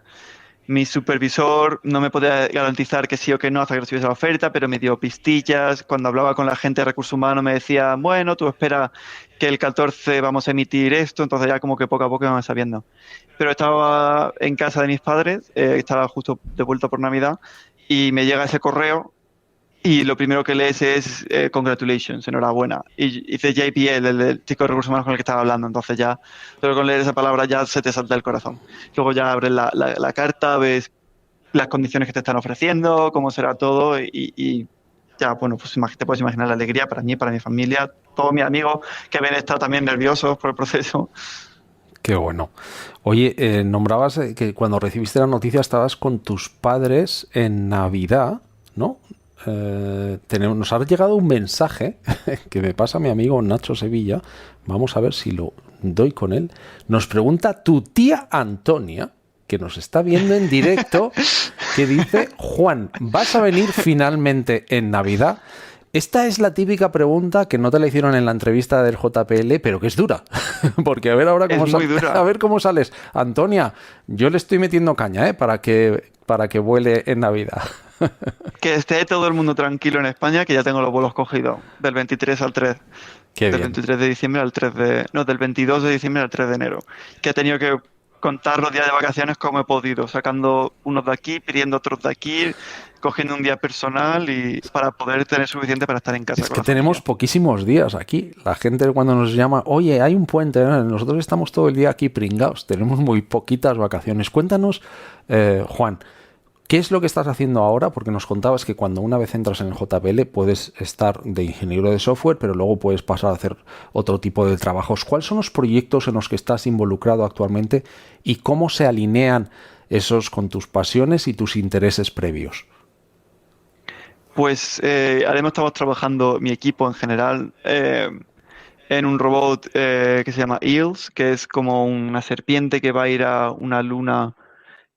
mi supervisor no me podía garantizar que sí o que no hasta que recibiese la oferta, pero me dio pistillas. Cuando hablaba con la gente de recursos humanos me decía, bueno, tú espera que el 14 vamos a emitir esto, entonces ya como que poco a poco iban sabiendo. Pero estaba en casa de mis padres, estaba justo de vuelta por Navidad, y me llega ese correo y lo primero que lees es congratulations, enhorabuena. Y dice JPL, el chico de recursos humanos con el que estaba hablando, entonces ya, pero con leer esa palabra ya se te salta el corazón. Luego ya abres la carta, ves las condiciones que te están ofreciendo, cómo será todo y ya, bueno, pues te puedes imaginar la alegría para mí, para mi familia, todos mis amigos que habían estado también nerviosos por el proceso. Qué bueno. Oye, nombrabas que cuando recibiste la noticia estabas con tus padres en Navidad, ¿no? Nos ha llegado un mensaje que me pasa mi amigo Nacho Sevilla. Vamos a ver si lo doy con él. Nos pregunta tu tía Antonia, que nos está viendo en directo, que dice: Juan, ¿vas a venir finalmente en Navidad? Esta es la típica pregunta que no te la hicieron en la entrevista del JPL, pero que es dura. Porque a ver ahora cómo a ver cómo sales. Antonia, yo le estoy metiendo caña, para que vuele en Navidad. Que esté todo el mundo tranquilo en España, que ya tengo los vuelos cogidos del 23 al 3. Del 23 de diciembre al 3 de... No, del 22 de diciembre al 3 de enero. Que he tenido que contar los días de vacaciones como he podido, sacando unos de aquí, pidiendo otros de aquí, cogiendo un día personal y para poder tener suficiente para estar en casa. Es que tenemos poquísimos días aquí. La gente cuando nos llama, oye, hay un puente, nosotros estamos todo el día aquí pringados, tenemos muy poquitas vacaciones. Cuéntanos, Juan, ¿qué es lo que estás haciendo ahora? Porque nos contabas que cuando una vez entras en el JPL puedes estar de ingeniero de software, pero luego puedes pasar a hacer otro tipo de trabajos. ¿Cuáles son los proyectos en los que estás involucrado actualmente y cómo se alinean esos con tus pasiones y tus intereses previos? Pues además estamos trabajando, mi equipo en general, en un robot que se llama EELS, que es como una serpiente que va a ir a una luna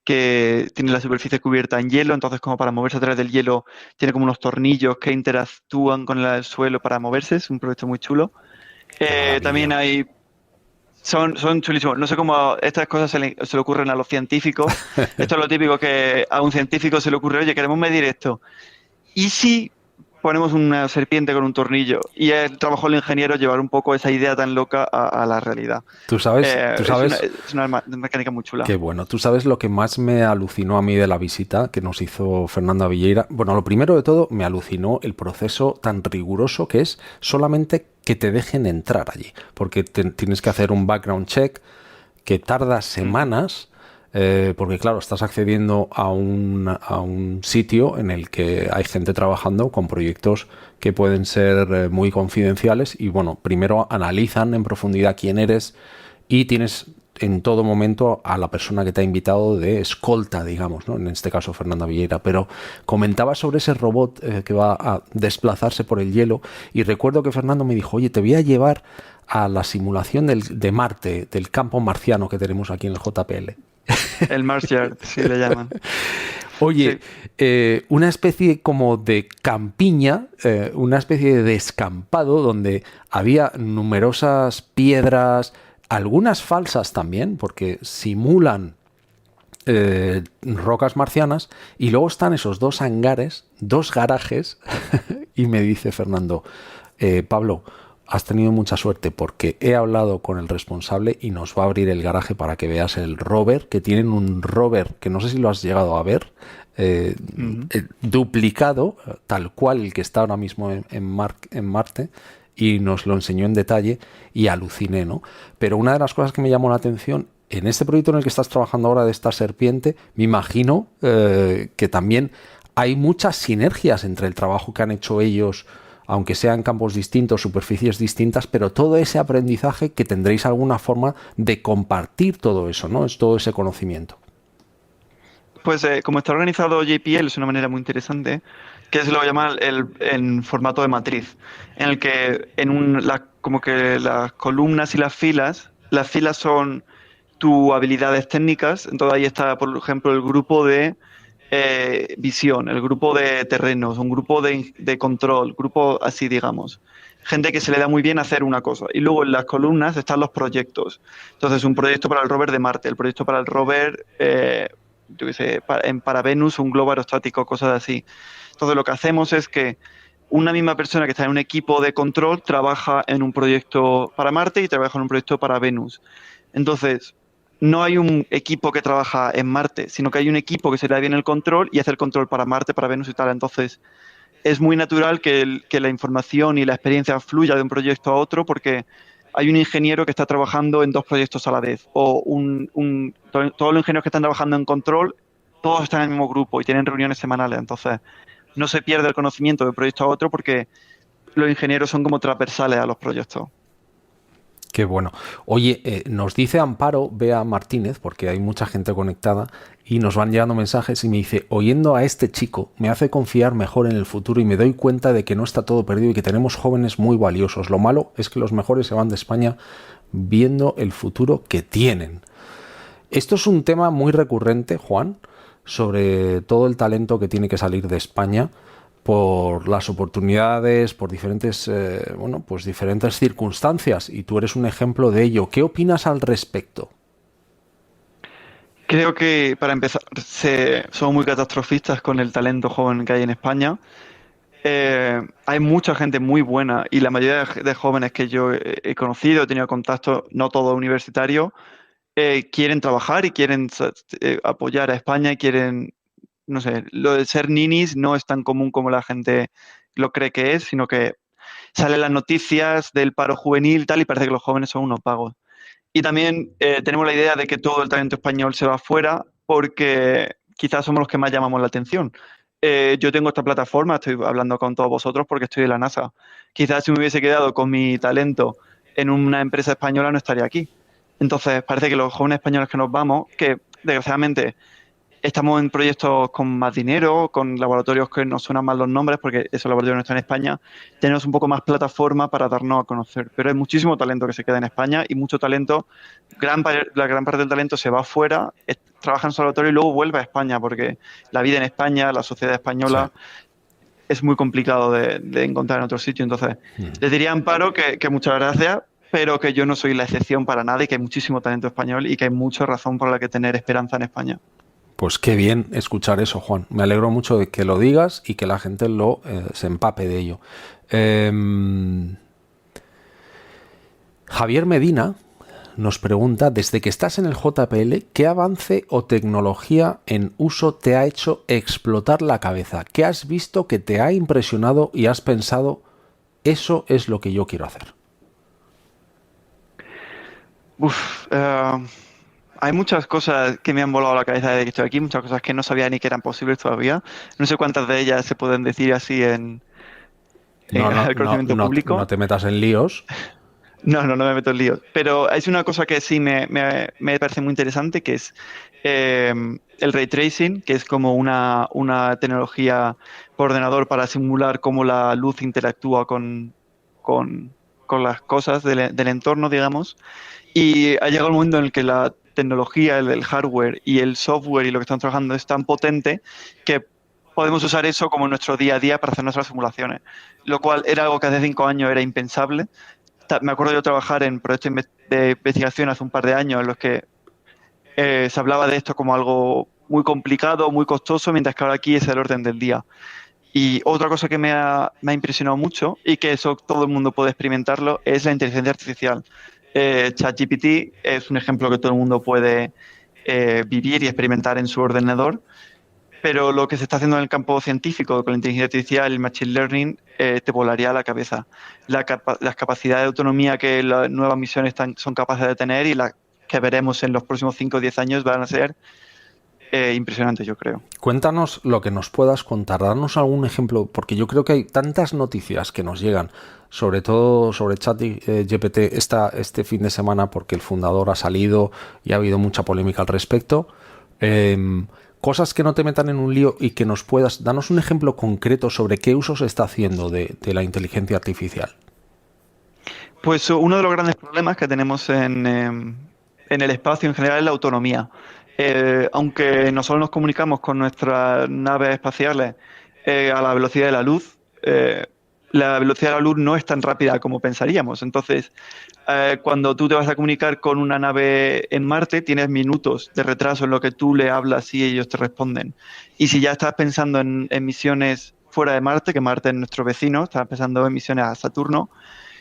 que tiene la superficie cubierta en hielo, entonces como para moverse a través del hielo tiene como unos tornillos que interactúan con el suelo para moverse, es un proyecto muy chulo. También hay... Son chulísimos. No sé cómo estas cosas se le ocurren a los científicos. Esto es lo típico que a un científico se le ocurre, oye, queremos medir esto. ¿Y si ponemos una serpiente con un tornillo? Y el trabajo del ingeniero llevar un poco esa idea tan loca a la realidad. Tú sabes, es una mecánica muy chula. Qué bueno. Tú sabes lo que más me alucinó a mí de la visita que nos hizo Fernando Villeira. Bueno, lo primero de todo, me alucinó el proceso tan riguroso que es solamente que te dejen entrar allí. Porque tienes que hacer un background check que tarda semanas. Porque claro, estás accediendo a un sitio en el que hay gente trabajando con proyectos que pueden ser muy confidenciales y bueno, primero analizan en profundidad quién eres y tienes en todo momento a la persona que te ha invitado de escolta, digamos, ¿no? En este caso Fernanda Villeira, pero comentaba sobre ese robot que va a desplazarse por el hielo y recuerdo que Fernando me dijo, oye, te voy a llevar a la simulación de Marte, del campo marciano que tenemos aquí en el JPL. El Mars Yard, sí le llaman. Oye, sí. Una especie como de campiña, una especie de descampado donde había numerosas piedras, algunas falsas también, porque simulan rocas marcianas, y luego están esos dos hangares, dos garajes, y me dice Fernando, Pablo, has tenido mucha suerte porque he hablado con el responsable y nos va a abrir el garaje para que veas el rover, que tienen un rover que no sé si lo has llegado a ver, duplicado, tal cual el que está ahora mismo en Marte, y nos lo enseñó en detalle y aluciné, ¿no? Pero una de las cosas que me llamó la atención en este proyecto en el que estás trabajando ahora de esta serpiente, me imagino que también hay muchas sinergias entre el trabajo que han hecho ellos, aunque sean campos distintos, superficies distintas, pero todo ese aprendizaje que tendréis alguna forma de compartir todo eso, ¿no? Es todo ese conocimiento. Pues como está organizado JPL es una manera muy interesante, que se lo llama en formato de matriz, en el que como que las columnas y las filas son tus habilidades técnicas, entonces ahí está, por ejemplo, el grupo de visión, el grupo de terrenos, un grupo de control, grupo así, digamos. Gente que se le da muy bien hacer una cosa. Y luego en las columnas están los proyectos. Entonces, un proyecto para el rover de Marte, el proyecto para el rover, yo qué sé, para Venus, un globo aerostático, cosas así. Entonces, lo que hacemos es que una misma persona que está en un equipo de control trabaja en un proyecto para Marte y trabaja en un proyecto para Venus. Entonces, no hay un equipo que trabaja en Marte, sino que hay un equipo que se le da bien el control y hace el control para Marte, para Venus y tal. Entonces, es muy natural que la información y la experiencia fluya de un proyecto a otro porque hay un ingeniero que está trabajando en dos proyectos a la vez o todos los ingenieros que están trabajando en control, todos están en el mismo grupo y tienen reuniones semanales. Entonces, no se pierde el conocimiento de un proyecto a otro porque los ingenieros son como transversales a los proyectos. Qué bueno. Oye, nos dice Amparo Bea Martínez, porque hay mucha gente conectada, y nos van llegando mensajes y me dice, oyendo a este chico me hace confiar mejor en el futuro y me doy cuenta de que no está todo perdido y que tenemos jóvenes muy valiosos. Lo malo es que los mejores se van de España viendo el futuro que tienen. Esto es un tema muy recurrente, Juan, sobre todo el talento que tiene que salir de España por las oportunidades, por diferentes, pues diferentes circunstancias, y tú eres un ejemplo de ello. ¿Qué opinas al respecto? Creo que, para empezar, somos muy catastrofistas con el talento joven que hay en España. Hay mucha gente muy buena y la mayoría de jóvenes que yo he conocido, he tenido contacto, no todo universitario, quieren trabajar y quieren apoyar a España y quieren, no sé, lo de ser ninis no es tan común como la gente lo cree que es, sino que salen las noticias del paro juvenil tal y parece que los jóvenes son unos vagos. Y también tenemos la idea de que todo el talento español se va afuera porque quizás somos los que más llamamos la atención. Yo tengo esta plataforma, estoy hablando con todos vosotros porque estoy de la NASA. Quizás si me hubiese quedado con mi talento en una empresa española no estaría aquí. Entonces parece que los jóvenes españoles que nos vamos, que desgraciadamente estamos en proyectos con más dinero, con laboratorios que nos suenan más los nombres, porque esos laboratorios no están en España, tenemos un poco más plataforma para darnos a conocer. Pero hay muchísimo talento que se queda en España y mucho talento, la gran parte del talento se va afuera, trabaja en su laboratorio y luego vuelve a España, porque la vida en España, la sociedad española, sí, es muy complicado de encontrar en otro sitio. Entonces, les diría a Amparo que muchas gracias, pero que yo no soy la excepción para nada y que hay muchísimo talento español y que hay mucha razón por la que tener esperanza en España. Pues qué bien escuchar eso, Juan. Me alegro mucho de que lo digas y que la gente se empape de ello. Javier Medina nos pregunta, desde que estás en el JPL, ¿qué avance o tecnología en uso te ha hecho explotar la cabeza? ¿Qué has visto que te ha impresionado y has pensado, eso es lo que yo quiero hacer? Hay muchas cosas que me han volado la cabeza desde que estoy aquí, muchas cosas que no sabía ni que eran posibles todavía. No sé cuántas de ellas se pueden decir así en el conocimiento público. No te metas en líos. No me meto en líos. Pero es una cosa que sí me parece muy interesante, que es el ray tracing, que es como una tecnología por ordenador para simular cómo la luz interactúa con las cosas del entorno, digamos. Y ha llegado el momento en el que la tecnología, el hardware y el software y lo que estamos trabajando es tan potente que podemos usar eso como en nuestro día a día para hacer nuestras simulaciones, lo cual era algo que hace 5 años era impensable. Me acuerdo yo trabajar en proyectos de investigación hace un par de años en los que se hablaba de esto como algo muy complicado, muy costoso, mientras que ahora aquí es el orden del día. Y otra cosa que me ha impresionado mucho y que eso todo el mundo puede experimentarlo es la inteligencia artificial. ChatGPT es un ejemplo que todo el mundo puede vivir y experimentar en su ordenador, pero lo que se está haciendo en el campo científico con la inteligencia artificial y el machine learning te volaría la cabeza. Las capacidades de autonomía que las nuevas misiones son capaces de tener y las que veremos en los próximos 5 o 10 años van a ser impresionantes, yo creo. Cuéntanos lo que nos puedas contar, darnos algún ejemplo, porque yo creo que hay tantas noticias que nos llegan, sobre todo sobre ChatGPT este fin de semana, porque el fundador ha salido y ha habido mucha polémica al respecto. Cosas que no te metan en un lío y que nos puedas darnos un ejemplo concreto sobre qué uso se está haciendo de la inteligencia artificial. Pues uno de los grandes problemas que tenemos en el espacio en general es la autonomía. Aunque nosotros nos comunicamos con nuestras naves espaciales a la velocidad de la velocidad de la luz no es tan rápida como pensaríamos. Entonces, cuando tú te vas a comunicar con una nave en Marte, tienes minutos de retraso en lo que tú le hablas y ellos te responden. Y si ya estás pensando en misiones fuera de Marte, que Marte es nuestro vecino, estás pensando en misiones a Saturno,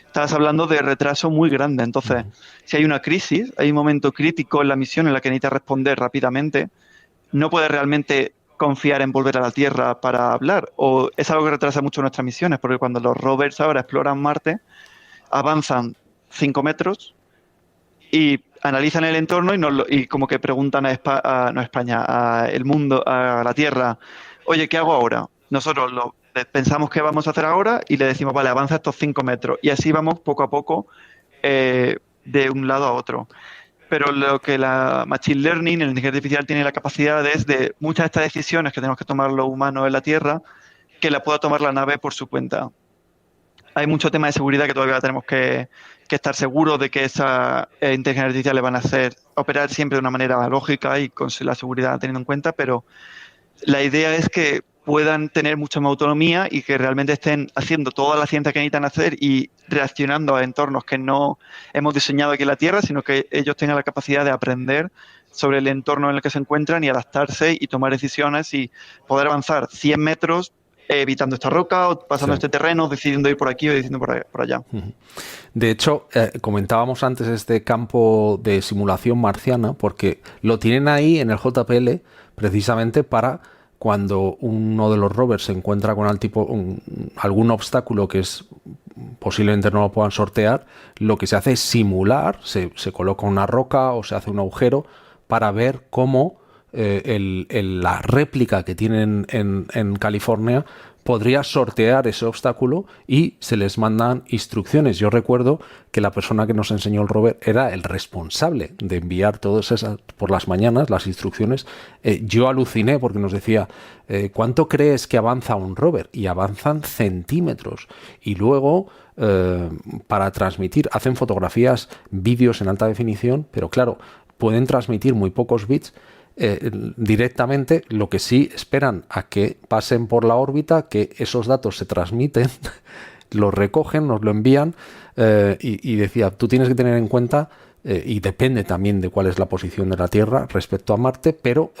estás hablando de retraso muy grande. Entonces, si hay una crisis, hay un momento crítico en la misión en la que necesitas responder rápidamente, no puedes realmente confiar en volver a la Tierra para hablar. O es algo que retrasa mucho nuestras misiones, porque cuando los rovers ahora exploran Marte, avanzan 5 metros y analizan el entorno y como que preguntan no a España, a el mundo, a la Tierra, oye, ¿qué hago ahora? Nosotros pensamos qué vamos a hacer ahora y le decimos, vale, avanza estos 5 metros. Y así vamos poco a poco de un lado a otro. Pero lo que la Machine Learning, la inteligencia artificial, tiene la capacidad es de muchas de estas decisiones que tenemos que tomar los humanos en la Tierra, que la pueda tomar la nave por su cuenta. Hay mucho tema de seguridad que todavía tenemos que estar seguros de que esa inteligencia artificial le van a hacer operar siempre de una manera lógica y con la seguridad teniendo en cuenta, pero la idea es que puedan tener mucha más autonomía y que realmente estén haciendo toda la ciencia que necesitan hacer y reaccionando a entornos que no hemos diseñado aquí en la Tierra, sino que ellos tengan la capacidad de aprender sobre el entorno en el que se encuentran y adaptarse y tomar decisiones y poder avanzar 100 metros evitando esta roca o pasando este terreno, decidiendo ir por aquí o decidiendo por allá. De hecho, comentábamos antes este campo de simulación marciana porque lo tienen ahí en el JPL precisamente para cuando uno de los rovers se encuentra con algún obstáculo que posiblemente no lo puedan sortear, lo que se hace es simular, se coloca una roca o se hace un agujero para ver cómo la réplica que tienen en California podría sortear ese obstáculo y se les mandan instrucciones. Yo recuerdo que la persona que nos enseñó el rover era el responsable de enviar todas esas por las mañanas, las instrucciones. Yo aluciné porque nos decía, ¿cuánto crees que avanza un rover? Y avanzan centímetros. Y luego, para transmitir, hacen fotografías, vídeos en alta definición, pero claro, pueden transmitir muy pocos bits directamente. Lo que sí esperan a que pasen por la órbita, que esos datos se transmiten, los recogen, nos lo envían y decía, tú tienes que tener en cuenta y depende también de cuál es la posición de la Tierra respecto a Marte, pero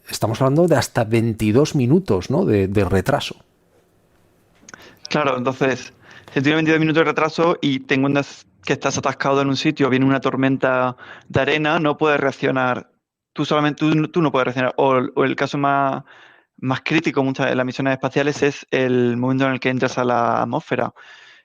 estamos hablando de hasta 22 minutos, ¿no? de retraso. Claro, entonces, si tiene 22 minutos de retraso y te encuentras que estás atascado en un sitio, viene una tormenta de arena, no puedes reaccionar. Tú no puedes reaccionar. O el caso más crítico muchas de las misiones espaciales es el momento en el que entras a la atmósfera.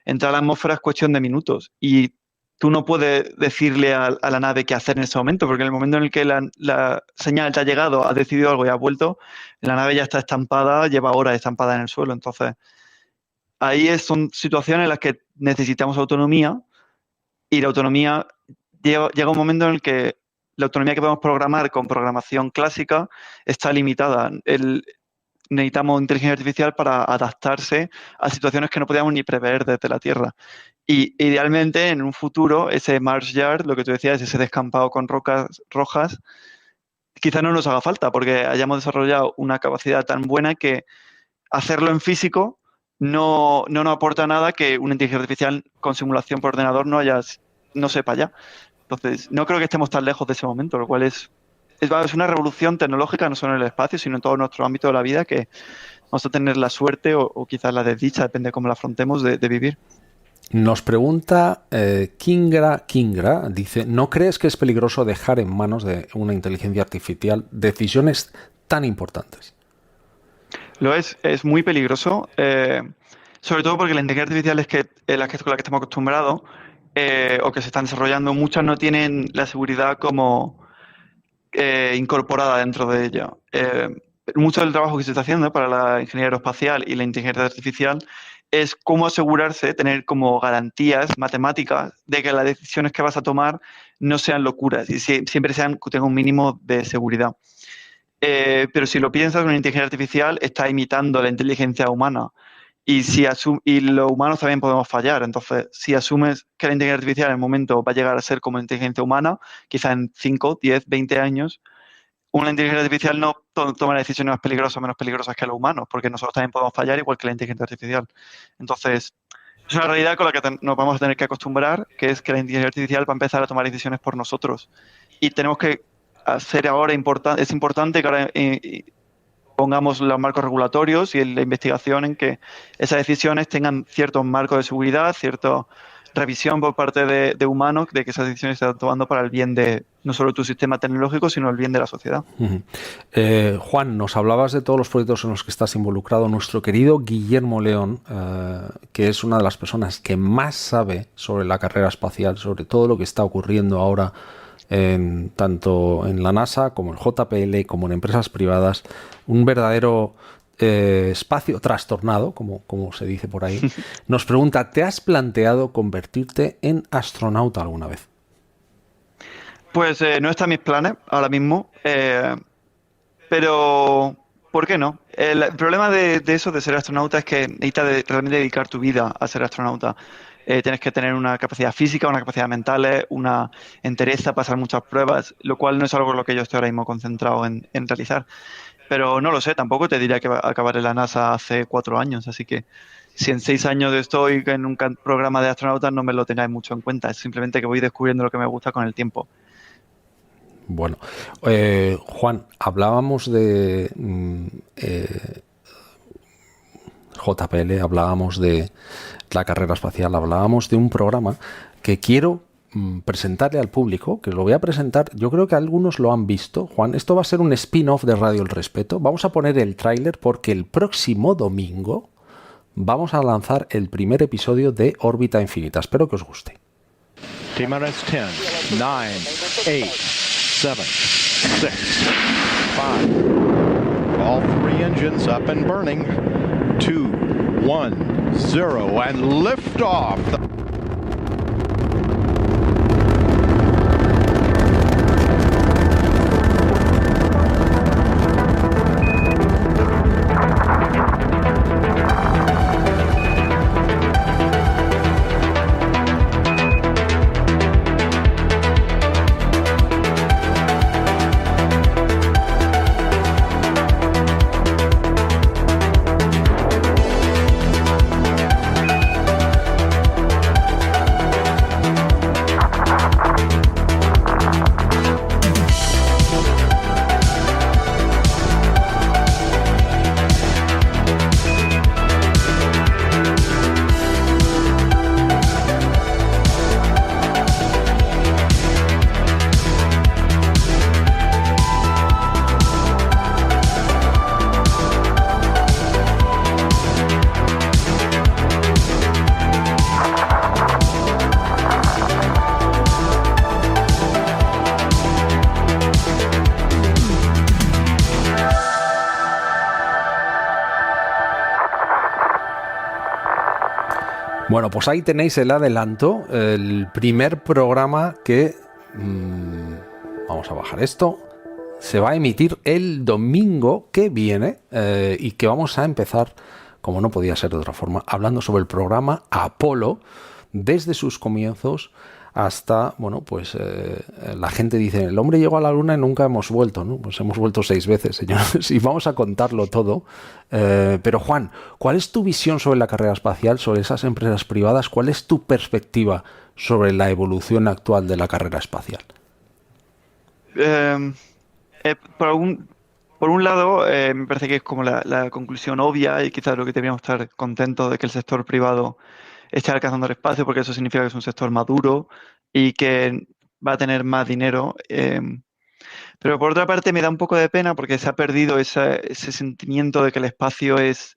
Entrar a la atmósfera es cuestión de minutos y tú no puedes decirle a la nave qué hacer en ese momento, porque en el momento en el que la señal te ha llegado, has decidido algo y has vuelto, la nave ya está estampada, lleva horas estampada en el suelo. Entonces, ahí son situaciones en las que necesitamos autonomía y la autonomía llega un momento en el que la autonomía que podemos programar con programación clásica está limitada. Necesitamos inteligencia artificial para adaptarse a situaciones que no podíamos ni prever desde la Tierra. Y idealmente, en un futuro, ese Mars Yard, lo que tú decías, ese descampado con rocas rojas, quizás no nos haga falta porque hayamos desarrollado una capacidad tan buena que hacerlo en físico no nos aporta nada que una inteligencia artificial con simulación por ordenador no sepa ya. Entonces, no creo que estemos tan lejos de ese momento, lo cual es una revolución tecnológica no solo en el espacio, sino en todo nuestro ámbito de la vida que vamos a tener la suerte o quizás la desdicha, depende de cómo la afrontemos, de vivir. Nos pregunta Kingra, dice, ¿no crees que es peligroso dejar en manos de una inteligencia artificial decisiones tan importantes? Lo es muy peligroso, sobre todo porque la inteligencia artificial con la que estamos acostumbrados o que se están desarrollando, muchas no tienen la seguridad como incorporada dentro de ella. Mucho del trabajo que se está haciendo para la ingeniería aeroespacial y la inteligencia artificial es cómo asegurarse, tener como garantías matemáticas de que las decisiones que vas a tomar no sean locuras y siempre tengan un mínimo de seguridad. Pero si lo piensas, una inteligencia artificial está imitando la inteligencia humana y los humanos también podemos fallar. Entonces, si asumes que la inteligencia artificial en el momento va a llegar a ser como la inteligencia humana, quizá en 5, 10, 20 años, una inteligencia artificial no toma decisiones más peligrosas o menos peligrosas que los humanos, porque nosotros también podemos fallar igual que la inteligencia artificial. Entonces, es una realidad con la que nos vamos a tener que acostumbrar, que es que la inteligencia artificial va a empezar a tomar decisiones por nosotros. Y tenemos que hacer ahora, es importante que ahora pongamos los marcos regulatorios y la investigación en que esas decisiones tengan ciertos marcos de seguridad, cierta revisión por parte de humanos de que esas decisiones se están tomando para el bien de no solo tu sistema tecnológico, sino el bien de la sociedad. Juan, nos hablabas de todos los proyectos en los que estás involucrado. Nuestro querido Guillermo León, que es una de las personas que más sabe sobre la carrera espacial, sobre todo lo que está ocurriendo ahora tanto en la NASA como en JPL, como en empresas privadas, un verdadero espacio trastornado, como se dice por ahí, nos pregunta, ¿te has planteado convertirte en astronauta alguna vez? Pues no está en mis planes ahora mismo, pero ¿por qué no? El problema de eso, de ser astronauta, es que necesitas realmente dedicar tu vida a ser astronauta. Tienes que tener una capacidad física, una capacidad mental, una entereza, pasar muchas pruebas, lo cual no es algo en lo que yo estoy ahora mismo concentrado en realizar. Pero no lo sé, tampoco te diría que va a acabar en la NASA hace 4 años, así que si en 6 años estoy en un programa de astronautas no me lo tengáis mucho en cuenta, es simplemente que voy descubriendo lo que me gusta con el tiempo. Bueno, Juan, hablábamos de JPL, hablábamos de la carrera espacial, hablábamos de un programa que quiero presentarle al público, que lo voy a presentar, yo creo que algunos lo han visto. Juan, esto va a ser un spin-off de Radio El Respeto. Vamos a poner el tráiler porque el próximo domingo vamos a lanzar el primer episodio de Órbita Infinita. Espero que os guste. T-minus 10, 9, 8, 7, 6, 5. All 3 engines up and burning. 2, 1, 0, and lift off. Bueno, pues ahí tenéis el adelanto, el primer programa que, vamos a bajar esto, se va a emitir el domingo que viene y que vamos a empezar, como no podía ser de otra forma, hablando sobre el programa Apolo, desde sus comienzos hasta, bueno, pues la gente dice, el hombre llegó a la luna y nunca hemos vuelto, ¿no? Pues hemos vuelto 6 veces, señores, y vamos a contarlo todo. Pero Juan, ¿cuál es tu visión sobre la carrera espacial, sobre esas empresas privadas? ¿Cuál es tu perspectiva sobre la evolución actual de la carrera espacial? por un lado, me parece que es como la conclusión obvia y quizás lo que deberíamos estar contentos de que el sector privado esté alcanzando el espacio, porque eso significa que es un sector maduro y que va a tener más dinero. Pero por otra parte me da un poco de pena porque se ha perdido ese sentimiento de que el espacio es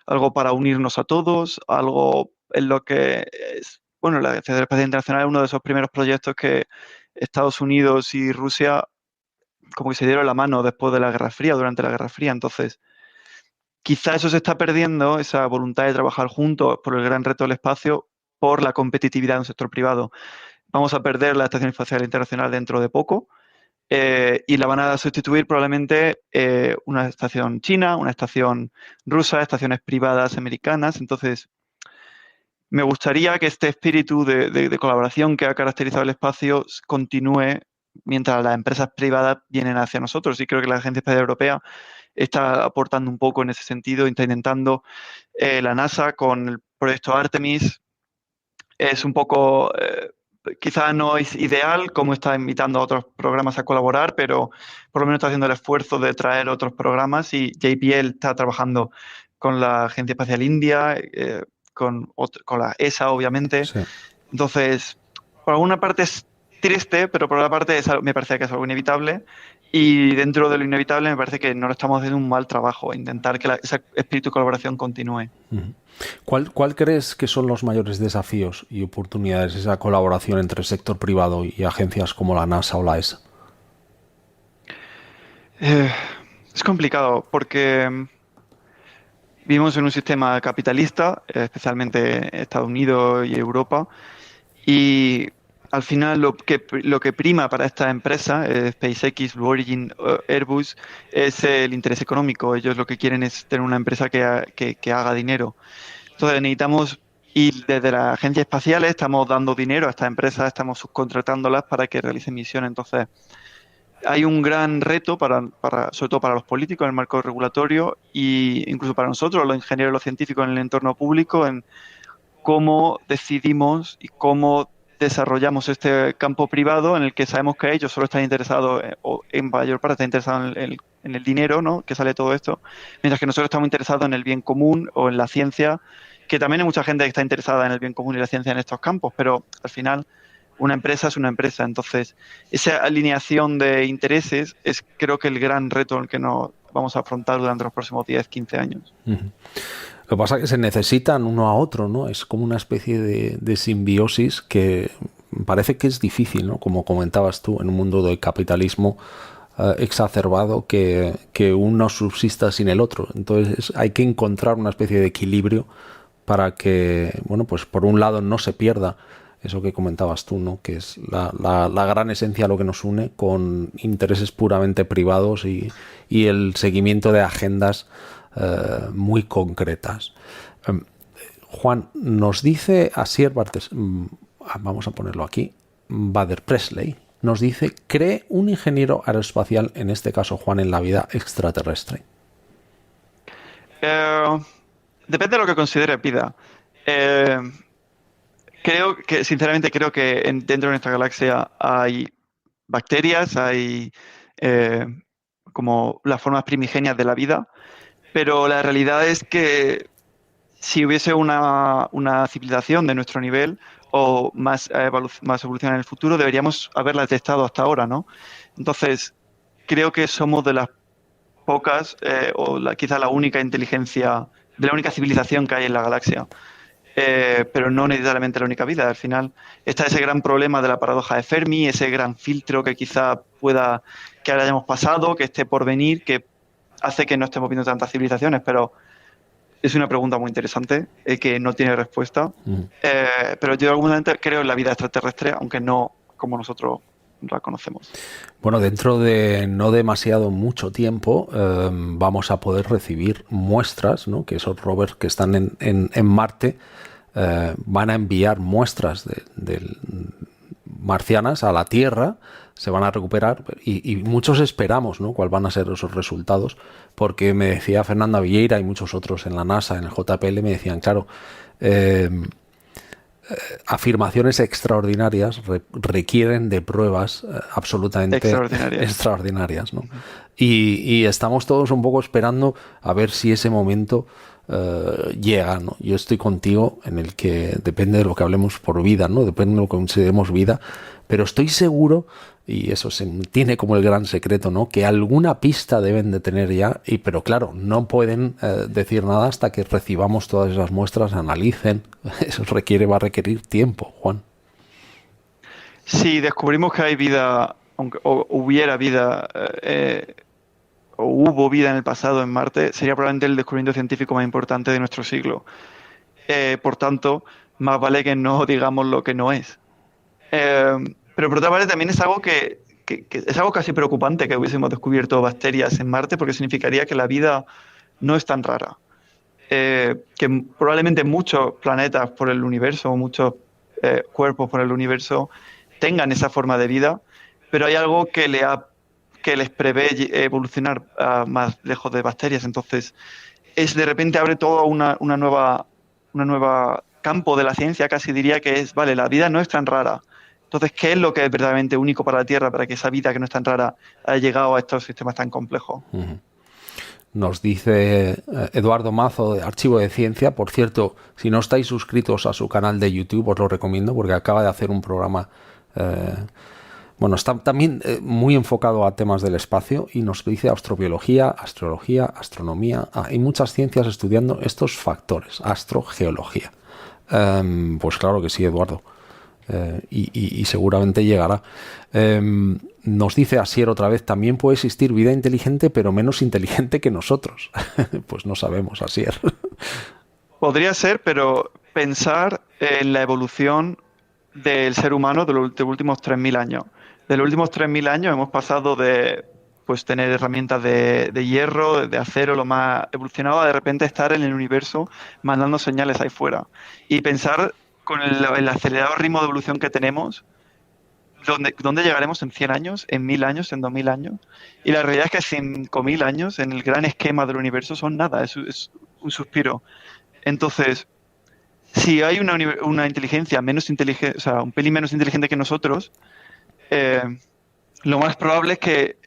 algo para unirnos a todos, algo en lo que es, bueno, la Agencia Espacial Internacional es uno de esos primeros proyectos que Estados Unidos y Rusia como que se dieron la mano después de la Guerra Fría, durante la Guerra Fría. Entonces, quizá eso se está perdiendo, esa voluntad de trabajar juntos por el gran reto del espacio, por la competitividad de un sector privado. Vamos a perder la Estación Espacial Internacional dentro de poco. Y la van a sustituir probablemente una estación china, una estación rusa, estaciones privadas americanas. Entonces, me gustaría que este espíritu de colaboración que ha caracterizado el espacio continúe mientras las empresas privadas vienen hacia nosotros. Y creo que la Agencia Espacial Europea está aportando un poco en ese sentido, está intentando la NASA con el proyecto Artemis. Es un poco... quizás no es ideal, como está invitando a otros programas a colaborar, pero por lo menos está haciendo el esfuerzo de traer otros programas y JPL está trabajando con la Agencia Espacial India, con la ESA, obviamente. Sí. Entonces, por alguna parte es triste, pero por otra parte me parece que es algo inevitable y dentro de lo inevitable me parece que no lo estamos haciendo un mal trabajo, intentar que ese espíritu de colaboración continúe. Uh-huh. ¿Cuál crees que son los mayores desafíos y oportunidades de esa colaboración entre el sector privado y agencias como la NASA o la ESA? Es complicado porque vivimos en un sistema capitalista, especialmente Estados Unidos y Europa, y al final lo que prima para estas empresas, SpaceX, Blue Origin, Airbus, es el interés económico. Ellos lo que quieren es tener una empresa que haga dinero. Entonces necesitamos, y desde las agencias espaciales estamos dando dinero a estas empresas, estamos subcontratándolas para que realicen misiones. Entonces hay un gran reto, sobre todo para los políticos en el marco regulatorio e incluso para nosotros, los ingenieros y los científicos en el entorno público, en cómo decidimos y cómo desarrollamos este campo privado en el que sabemos que ellos solo están interesados, o en mayor parte están interesados en el dinero, ¿no?, que sale todo esto, mientras que nosotros estamos interesados en el bien común o en la ciencia, que también hay mucha gente que está interesada en el bien común y la ciencia en estos campos, pero al final una empresa es una empresa. Entonces, esa alineación de intereses es, creo que, el gran reto en el que nos vamos a afrontar durante los próximos 10, 15 años. Uh-huh. Lo que pasa es que se necesitan uno a otro, ¿no? Es como una especie de simbiosis que parece que es difícil, ¿no? Como comentabas tú, en un mundo de capitalismo exacerbado, que uno subsista sin el otro. Entonces hay que encontrar una especie de equilibrio para que, bueno, pues por un lado no se pierda eso que comentabas tú, ¿no?, que es la gran esencia, lo que nos une, con intereses puramente privados y el seguimiento de agendas muy concretas. Juan, nos dice Asier Bartes, vamos a ponerlo aquí, Bader Presley, nos dice: ¿cree un ingeniero aeroespacial, en este caso Juan, en la vida extraterrestre? Depende de lo que considere vida. Sinceramente creo que dentro de nuestra galaxia hay bacterias, hay como las formas primigenias de la vida, pero la realidad es que si hubiese una civilización de nuestro nivel o más evolución en el futuro, deberíamos haberla detectado hasta ahora, ¿no? Entonces, creo que somos de las pocas, quizá la única inteligencia, de la única civilización que hay en la galaxia. Pero no necesariamente la única vida. Al final está ese gran problema de la paradoja de Fermi, ese gran filtro que quizá que ahora hayamos pasado, que esté por venir, que hace que no estemos viendo tantas civilizaciones, pero es una pregunta muy interesante que no tiene respuesta. Pero yo argumentalmente creo en la vida extraterrestre, aunque no como nosotros la conocemos. Bueno, dentro de no demasiado mucho tiempo vamos a poder recibir muestras, ¿no?, que esos rovers que están en Marte van a enviar muestras de marcianas a la Tierra, se van a recuperar y muchos esperamos, ¿no?, cuáles van a ser esos resultados, porque me decía Fernanda Vieira y muchos otros en la NASA, en el JPL, me decían, claro, afirmaciones extraordinarias requieren de pruebas absolutamente extraordinarias, ¿no? Y estamos todos un poco esperando a ver si ese momento llega, ¿no? Yo estoy contigo en el que depende de lo que hablemos por vida, ¿no? Depende de lo que consideremos vida, pero estoy seguro, y eso se tiene como el gran secreto, ¿no? Que alguna pista deben de tener ya, pero claro, no pueden decir nada hasta que recibamos todas esas muestras, analicen. Eso va a requerir tiempo, Juan. Si descubrimos que hay vida, o hubiera vida, o hubo vida en el pasado en Marte, sería probablemente el descubrimiento científico más importante de nuestro siglo. Por tanto, más vale que no digamos lo que no es. Pero por otra parte también es algo que es algo casi preocupante que hubiésemos descubierto bacterias en Marte, porque significaría que la vida no es tan rara. Que probablemente muchos planetas por el universo, muchos cuerpos por el universo tengan esa forma de vida, pero hay algo que les prevé evolucionar más lejos de bacterias. Entonces, de repente abre todo una nueva campo de la ciencia, casi diría que es, vale, la vida no es tan rara. Entonces, ¿qué es lo que es verdaderamente único para la Tierra para que esa vida que no es tan rara haya llegado a estos sistemas tan complejos? Uh-huh. Nos dice Eduardo Mazo de Archivo de Ciencia. Por cierto, si no estáis suscritos a su canal de YouTube, os lo recomiendo porque acaba de hacer un programa, está también muy enfocado a temas del espacio, y nos dice astrobiología, astrología, astronomía. Hay muchas ciencias estudiando estos factores, astrogeología. Pues claro que sí, Eduardo. Y seguramente llegará. Nos dice Asier otra vez, también puede existir vida inteligente pero menos inteligente que nosotros. Pues no sabemos, Asier. Podría ser, pero pensar en la evolución del ser humano de los últimos 3.000 años. De los últimos 3.000 años hemos pasado de tener herramientas de hierro, de acero, lo más evolucionado, a de repente estar en el universo mandando señales ahí fuera. Y pensar con el acelerado ritmo de evolución que tenemos, ¿dónde llegaremos en 100 años, en 1.000 años, en 2.000 años? Y la realidad es que 5.000 años en el gran esquema del universo son nada, es un suspiro. Entonces, si hay una inteligencia menos inteligente, o sea, un pelín menos inteligente que nosotros, lo más probable es que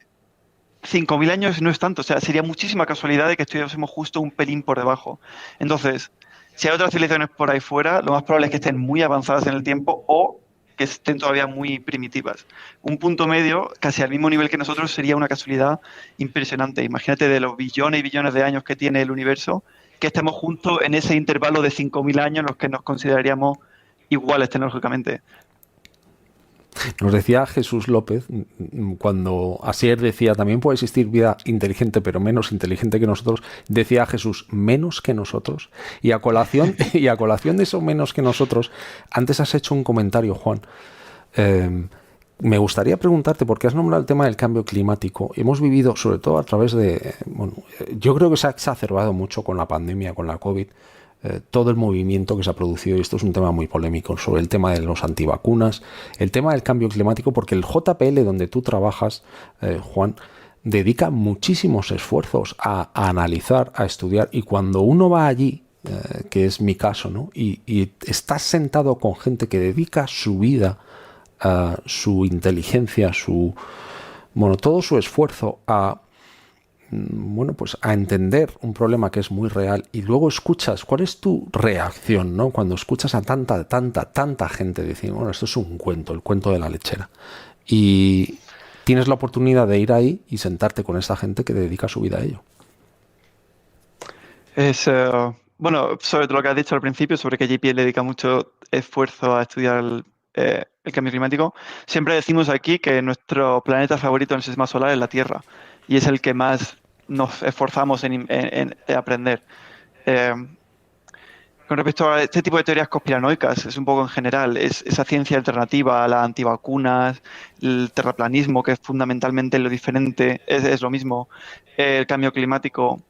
5.000 años no es tanto, o sea, sería muchísima casualidad de que estuviésemos justo un pelín por debajo. Entonces, si hay otras civilizaciones por ahí fuera, lo más probable es que estén muy avanzadas en el tiempo o que estén todavía muy primitivas. Un punto medio, casi al mismo nivel que nosotros, sería una casualidad impresionante. Imagínate de los billones y billones de años que tiene el universo, que estemos juntos en ese intervalo de 5.000 años en los que nos consideraríamos iguales tecnológicamente. Nos decía Jesús López, cuando Asier decía también puede existir vida inteligente pero menos inteligente que nosotros, decía Jesús menos que nosotros, y a colación de eso menos que nosotros, antes has hecho un comentario, Juan. Me gustaría preguntarte, porque has nombrado el tema del cambio climático. Hemos vivido, sobre todo a través de, yo creo que se ha exacerbado mucho con la pandemia, con la COVID, todo el movimiento que se ha producido, y esto es un tema muy polémico, sobre el tema de los antivacunas, el tema del cambio climático, porque el JPL donde tú trabajas, Juan, dedica muchísimos esfuerzos a analizar, a estudiar, y cuando uno va allí, que es mi caso, ¿no? y estás sentado con gente que dedica su vida, su inteligencia, todo su esfuerzo a entender un problema que es muy real, y luego escuchas, ¿cuál es tu reacción, ¿no? Cuando escuchas a tanta gente decir, esto es un cuento, el cuento de la lechera, y tienes la oportunidad de ir ahí y sentarte con esa gente que dedica su vida a ello? Sobre lo que has dicho al principio, sobre que JPL le dedica mucho esfuerzo a estudiar el cambio climático, siempre decimos aquí que nuestro planeta favorito en el sistema solar es la Tierra, y es el que más nos esforzamos en aprender. Con respecto a este tipo de teorías conspiranoicas, es un poco en general, es esa ciencia alternativa, las antivacunas, el terraplanismo, que es fundamentalmente lo diferente, es lo mismo, el cambio climático.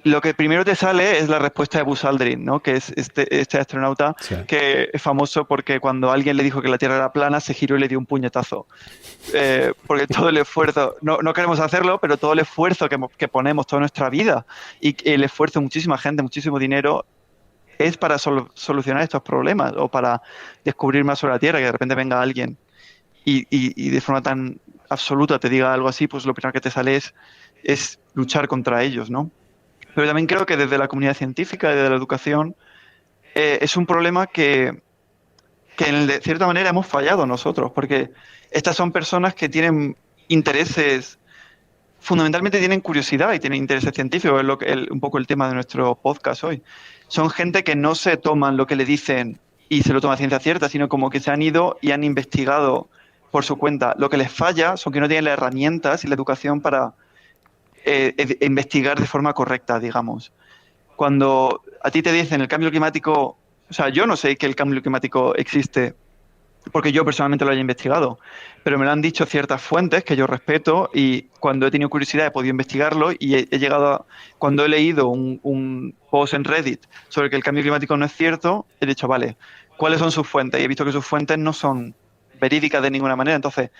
Lo que primero te sale es la respuesta de Buzz Aldrin, ¿no? Que es este astronauta, sí, que es famoso porque cuando alguien le dijo que la Tierra era plana, se giró y le dio un puñetazo. Porque todo el esfuerzo, no queremos hacerlo, pero todo el esfuerzo que ponemos, toda nuestra vida, y el esfuerzo de muchísima gente, muchísimo dinero, es para solucionar estos problemas o para descubrir más sobre la Tierra, que de repente venga alguien y de forma tan absoluta te diga algo así, pues lo primero que te sale es luchar contra ellos, ¿no? Pero también creo que desde la comunidad científica, desde la educación, es un problema que de cierta manera hemos fallado nosotros, porque estas son personas que tienen intereses, fundamentalmente tienen curiosidad y tienen intereses científicos, es un poco el tema de nuestro podcast hoy. Son gente que no se toman lo que le dicen y se lo toman a ciencia cierta, sino como que se han ido y han investigado por su cuenta. Lo que les falla son que no tienen las herramientas y la educación para investigar de forma correcta, digamos. Cuando a ti te dicen el cambio climático, o sea, yo no sé que el cambio climático existe porque yo personalmente lo haya investigado, pero me lo han dicho ciertas fuentes que yo respeto y cuando he tenido curiosidad he podido investigarlo y he llegado a, cuando he leído un post en Reddit sobre que el cambio climático no es cierto, he dicho, vale, ¿cuáles son sus fuentes? Y he visto que sus fuentes no son verídicas de ninguna manera. Entonces,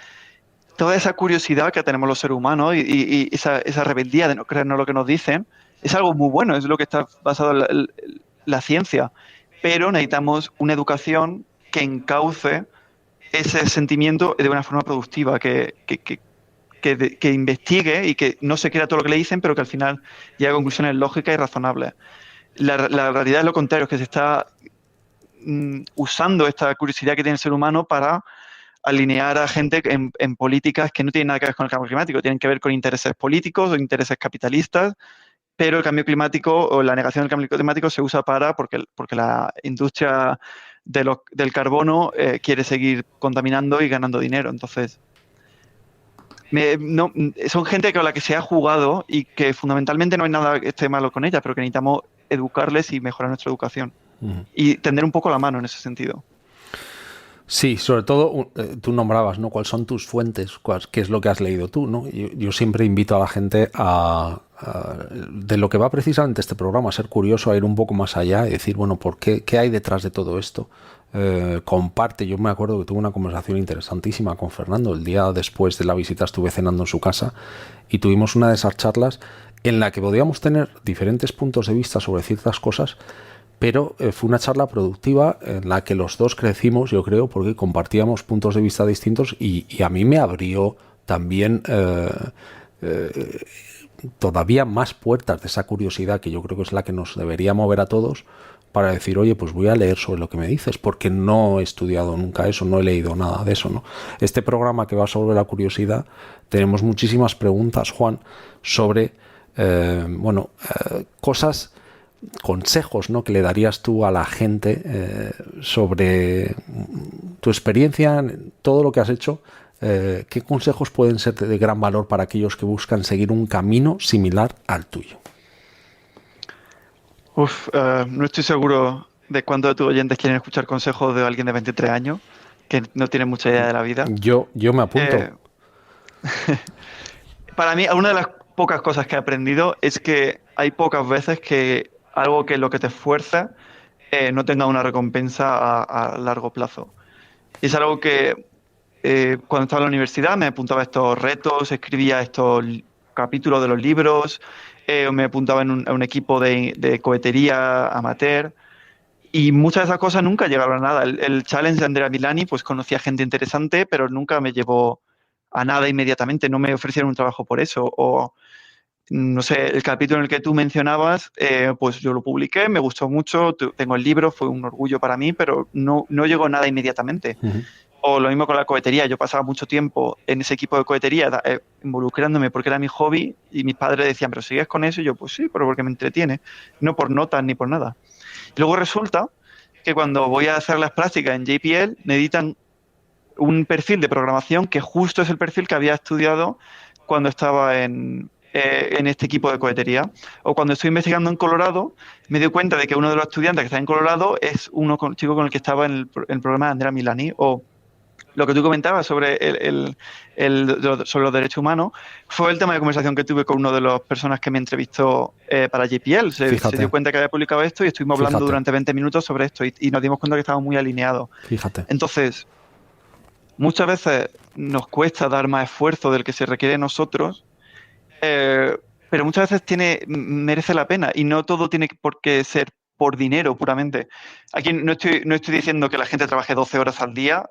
toda esa curiosidad que tenemos los seres humanos y esa rebeldía de no creernos lo que nos dicen, es algo muy bueno, es lo que está basado en la ciencia. Pero necesitamos una educación que encauce ese sentimiento de una forma productiva, que investigue y que no se crea todo lo que le dicen, pero que al final llegue a conclusiones lógicas y razonables. La realidad es lo contrario, es que se está usando esta curiosidad que tiene el ser humano para alinear a gente en políticas que no tienen nada que ver con el cambio climático, tienen que ver con intereses políticos o intereses capitalistas, pero el cambio climático o la negación del cambio climático se usa porque la industria del carbono quiere seguir contaminando y ganando dinero. Entonces, son gente con la que se ha jugado y que fundamentalmente no hay nada que esté malo con ella, pero que necesitamos educarles y mejorar nuestra educación. Y tender un poco la mano en ese sentido. Sí, sobre todo tú nombrabas, ¿no? ¿Cuáles son tus fuentes? ¿Qué es lo que has leído tú, ¿no? Yo siempre invito a la gente de lo que va precisamente este programa, a ser curioso, a ir un poco más allá y decir, bueno, ¿qué hay detrás de todo esto? Comparte. Yo me acuerdo que tuve una conversación interesantísima con Fernando. El día después de la visita estuve cenando en su casa y tuvimos una de esas charlas en la que podíamos tener diferentes puntos de vista sobre ciertas cosas, pero fue una charla productiva en la que los dos crecimos, yo creo, porque compartíamos puntos de vista distintos y a mí me abrió también todavía más puertas de esa curiosidad que yo creo que es la que nos debería mover a todos para decir, oye, pues voy a leer sobre lo que me dices, porque no he estudiado nunca eso, no he leído nada de eso, ¿no? Este programa que va sobre la curiosidad, tenemos muchísimas preguntas, Juan, sobre, cosas, consejos, ¿no?, que le darías tú a la gente sobre tu experiencia, todo lo que has hecho. ¿Qué consejos pueden ser de gran valor para aquellos que buscan seguir un camino similar al tuyo? No estoy seguro de cuántos de tus oyentes quieren escuchar consejos de alguien de 23 años que no tiene mucha idea de la vida. Yo me apunto. Para mí, una de las pocas cosas que he aprendido es que hay pocas veces que algo que lo que te esfuerza no tenga una recompensa a largo plazo. Y es algo que cuando estaba en la universidad me apuntaba a estos retos, escribía estos capítulos de los libros, me apuntaba a un equipo de cohetería amateur y muchas de esas cosas nunca llegaron a nada. El challenge de Andrea Milani, pues conocía gente interesante, pero nunca me llevó a nada inmediatamente, no me ofrecieron un trabajo por eso. O, no sé, el capítulo en el que tú mencionabas, pues yo lo publiqué, me gustó mucho, tengo el libro, fue un orgullo para mí, pero no llegó nada inmediatamente. Uh-huh. O lo mismo con la cohetería, yo pasaba mucho tiempo en ese equipo de cohetería involucrándome porque era mi hobby y mis padres decían, ¿pero sigues con eso? Y yo, pues sí, pero porque me entretiene, no por notas ni por nada. Y luego resulta que cuando voy a hacer las prácticas en JPL necesitan un perfil de programación que justo es el perfil que había estudiado cuando estaba en este equipo de cohetería. O cuando estoy investigando en Colorado, me doy cuenta de que uno de los estudiantes que está en Colorado es chico con el que estaba en el programa de Andrea Milani. O lo que tú comentabas sobre sobre los derechos humanos fue el tema de conversación que tuve con una de las personas que me entrevistó para JPL. Se dio cuenta que había publicado esto y estuvimos hablando durante 20 minutos sobre esto y nos dimos cuenta que estábamos muy alineados. Fíjate. Entonces, muchas veces nos cuesta dar más esfuerzo del que se requiere de nosotros, pero muchas veces merece la pena y no todo tiene por qué ser por dinero puramente. Aquí no estoy diciendo que la gente trabaje 12 horas al día.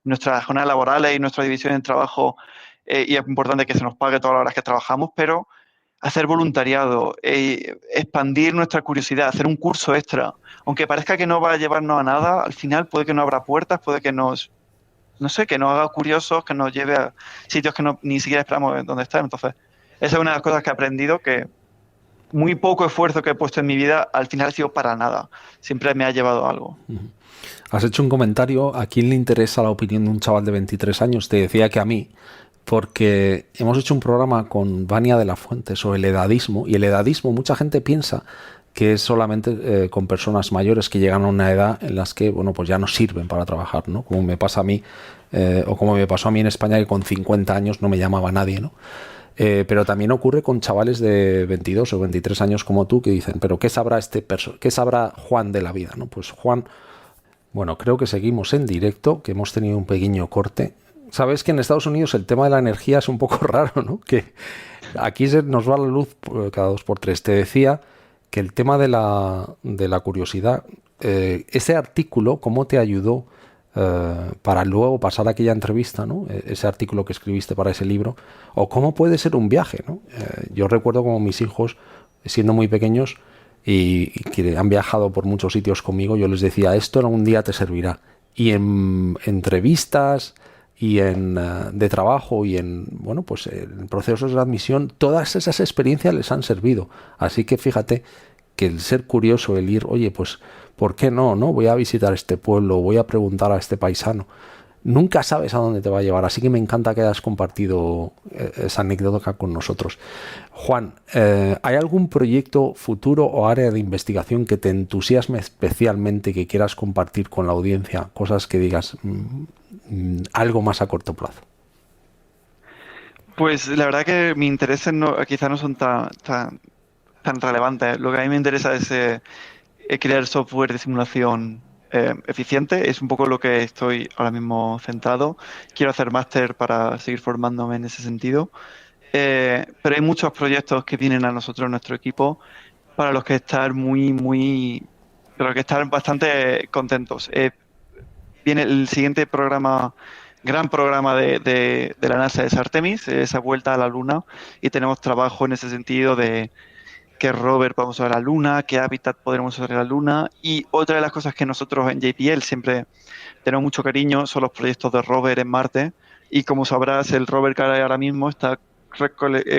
Nuestras jornadas laborales y nuestra división en trabajo, y es importante que se nos pague todas las horas que trabajamos, pero hacer voluntariado, expandir nuestra curiosidad, hacer un curso extra, aunque parezca que no va a llevarnos a nada, al final puede que nos abra puertas, puede que nos, no sé, que nos haga curiosos, que nos lleve a sitios que ni siquiera esperamos dónde estar. Entonces, esa es una de las cosas que he aprendido, que muy poco esfuerzo que he puesto en mi vida al final ha sido para nada. Siempre me ha llevado a algo. Has hecho un comentario, ¿a quién le interesa la opinión de un chaval de 23 años? Te decía que a mí, porque hemos hecho un programa con Vania de la Fuente sobre el edadismo, y el edadismo mucha gente piensa que es solamente con personas mayores que llegan a una edad en las que, bueno, pues ya no sirven para trabajar, ¿no? Como me pasa a mí, o como me pasó a mí en España, que con 50 años no me llamaba nadie, ¿no? Pero también ocurre con chavales de 22 o 23 años como tú, que dicen, pero ¿qué sabrá qué sabrá Juan de la vida, ¿no? Pues Juan, bueno, creo que seguimos en directo, que hemos tenido un pequeño corte. Sabes que en Estados Unidos el tema de la energía es un poco raro, ¿no? Que aquí nos va la luz cada 2x3. Te decía que el tema de la curiosidad, ese artículo, ¿cómo te ayudó para luego pasar aquella entrevista, ¿no? Ese artículo que escribiste para ese libro, o cómo puede ser un viaje, ¿no? Yo recuerdo como mis hijos, siendo muy pequeños y que han viajado por muchos sitios conmigo, yo les decía, esto algún día te servirá. Y en entrevistas y de trabajo y en, bueno, pues en procesos de admisión, todas esas experiencias les han servido. Así que fíjate que el ser curioso, el ir, oye, pues ¿por qué no? Voy a visitar este pueblo, voy a preguntar a este paisano. Nunca sabes a dónde te va a llevar, así que me encanta que hayas compartido esa anécdota con nosotros. Juan, ¿hay algún proyecto futuro o área de investigación que te entusiasme especialmente, que quieras compartir con la audiencia? Cosas que digas, algo más a corto plazo. Pues la verdad que mis intereses quizás no son tan relevantes. Lo que a mí me interesa es crear software de simulación eficiente. Es un poco lo que estoy ahora mismo centrado. Quiero hacer máster para seguir formándome en ese sentido. Pero hay muchos proyectos que vienen a nosotros, nuestro equipo, para los que estar bastante contentos. Viene el siguiente gran programa de la NASA, es Artemis, esa vuelta a la Luna, y tenemos trabajo en ese sentido de qué rover podemos usar a la Luna, qué hábitat podremos usar a la Luna. Y otra de las cosas que nosotros en JPL siempre tenemos mucho cariño son los proyectos de rover en Marte. Y como sabrás, el rover que hay ahora mismo está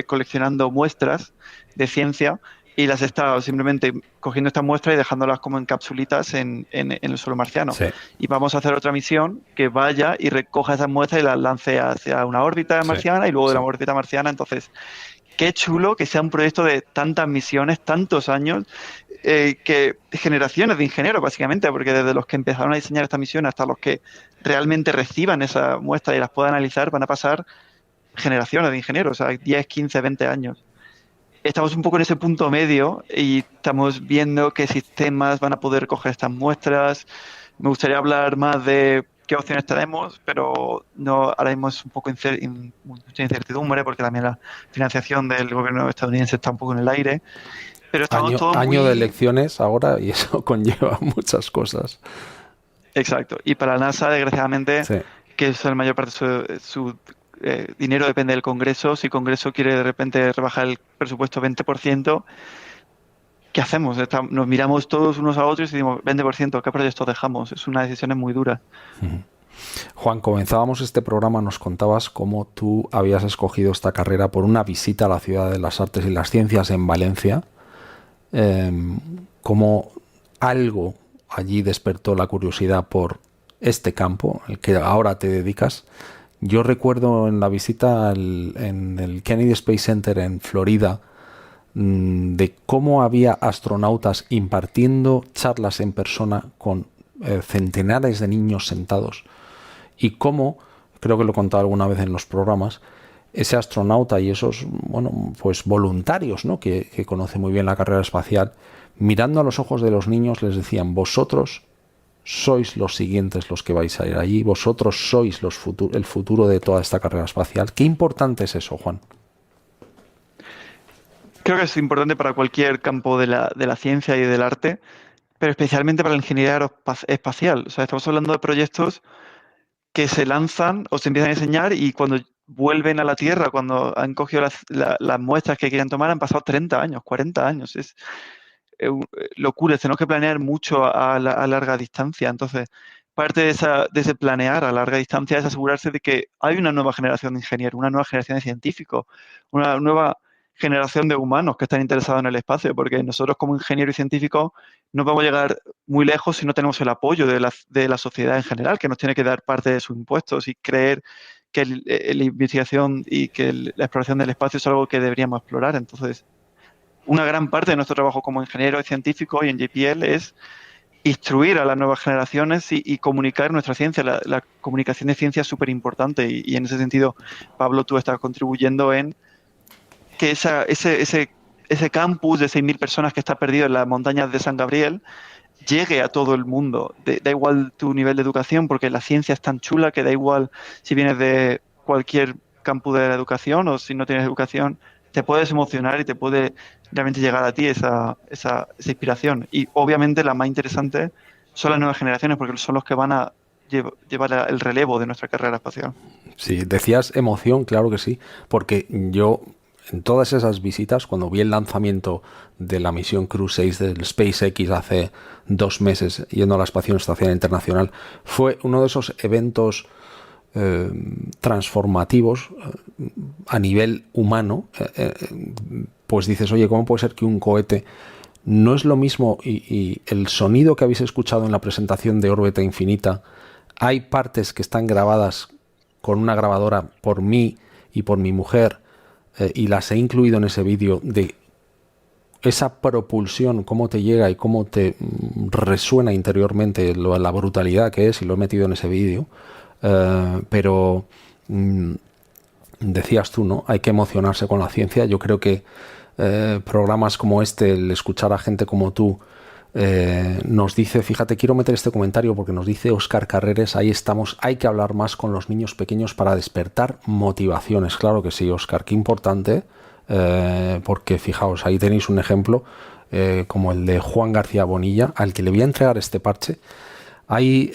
coleccionando muestras de ciencia y las está simplemente cogiendo estas muestras y dejándolas como en capsulitas en el suelo marciano. Sí. Y vamos a hacer otra misión que vaya y recoja esas muestras y las lance hacia una órbita marciana y luego de la órbita marciana. Entonces, qué chulo que sea un proyecto de tantas misiones, tantos años, que generaciones de ingenieros, básicamente, porque desde los que empezaron a diseñar esta misión hasta los que realmente reciban esa muestra y las puedan analizar, van a pasar generaciones de ingenieros, o sea, 10, 15, 20 años. Estamos un poco en ese punto medio y estamos viendo qué sistemas van a poder coger estas muestras. Me gustaría hablar más de qué opciones tenemos, pero no, ahora mismo es un poco mucha incertidumbre porque también la financiación del gobierno estadounidense está un poco en el aire. Pero estamos año de elecciones ahora y eso conlleva muchas cosas. Exacto. Y para la NASA, desgraciadamente, sí, que es la mayor parte de su dinero depende del Congreso. Si el Congreso quiere de repente rebajar el presupuesto 20%, ¿qué hacemos? Nos miramos todos unos a otros y decimos, 20%, ¿qué proyectos dejamos? Es una decisión muy dura. Juan, comenzábamos este programa, nos contabas cómo tú habías escogido esta carrera por una visita a la Ciudad de las Artes y las Ciencias en Valencia. Cómo algo allí despertó la curiosidad por este campo, el que ahora te dedicas. Yo recuerdo en la visita en el Kennedy Space Center en Florida, de cómo había astronautas impartiendo charlas en persona con centenares de niños sentados, y cómo, creo que lo he contado alguna vez en los programas, ese astronauta y esos, bueno, pues voluntarios, ¿no?, que conocen muy bien la carrera espacial, mirando a los ojos de los niños les decían, vosotros sois los siguientes los que vais a ir allí, vosotros sois el futuro de toda esta carrera espacial. ¿Qué importante es eso, Juan? Creo que es importante para cualquier campo de la ciencia y del arte pero especialmente para la ingeniería espacial. O sea, estamos hablando de proyectos que se lanzan o se empiezan a diseñar y cuando vuelven a la Tierra, cuando han cogido las muestras que querían tomar, han pasado 30 años, 40 años. Es locura, tenemos que planear mucho a larga distancia. Entonces, parte de ese planear a larga distancia es asegurarse de que hay una nueva generación de ingenieros, una nueva generación de científicos, una nueva generación de humanos que están interesados en el espacio, porque nosotros como ingenieros y científicos no vamos a llegar muy lejos si no tenemos el apoyo de la sociedad en general, que nos tiene que dar parte de sus impuestos y creer que la investigación y que la exploración del espacio es algo que deberíamos explorar. Entonces, una gran parte de nuestro trabajo como ingenieros y científicos y en JPL es instruir a las nuevas generaciones y comunicar nuestra ciencia. La comunicación de ciencia es súper importante y en ese sentido, Pablo, tú estás contribuyendo en que ese campus de 6.000 personas que está perdido en las montañas de San Gabriel llegue a todo el mundo. Da igual tu nivel de educación, porque la ciencia es tan chula que da igual si vienes de cualquier campus de la educación o si no tienes educación, te puedes emocionar y te puede realmente llegar a ti esa inspiración. Y obviamente la más interesante son las nuevas generaciones, porque son los que van a llevar el relevo de nuestra carrera espacial. Sí, decías emoción, claro que sí, porque yo en todas esas visitas, cuando vi el lanzamiento de la misión Crew 6 del SpaceX hace 2 meses, yendo a la Estación Espacial Internacional, fue uno de esos eventos transformativos a nivel humano. Pues dices, oye, ¿cómo puede ser que un cohete no es lo mismo? Y el sonido que habéis escuchado en la presentación de Órbita Infinita, hay partes que están grabadas con una grabadora por mí y por mi mujer, y las he incluido en ese vídeo, de esa propulsión, cómo te llega y cómo te resuena interiormente la brutalidad que es, y lo he metido en ese vídeo. Pero decías tú, ¿no? Hay que emocionarse con la ciencia. Yo creo que programas como este, el escuchar a gente como tú, nos dice, fíjate, quiero meter este comentario porque nos dice Óscar Carreres, ahí estamos, hay que hablar más con los niños pequeños para despertar motivaciones. Claro que sí, Óscar, qué importante, porque fijaos, ahí tenéis un ejemplo como el de Juan García Bonilla, al que le voy a entregar este parche. Ahí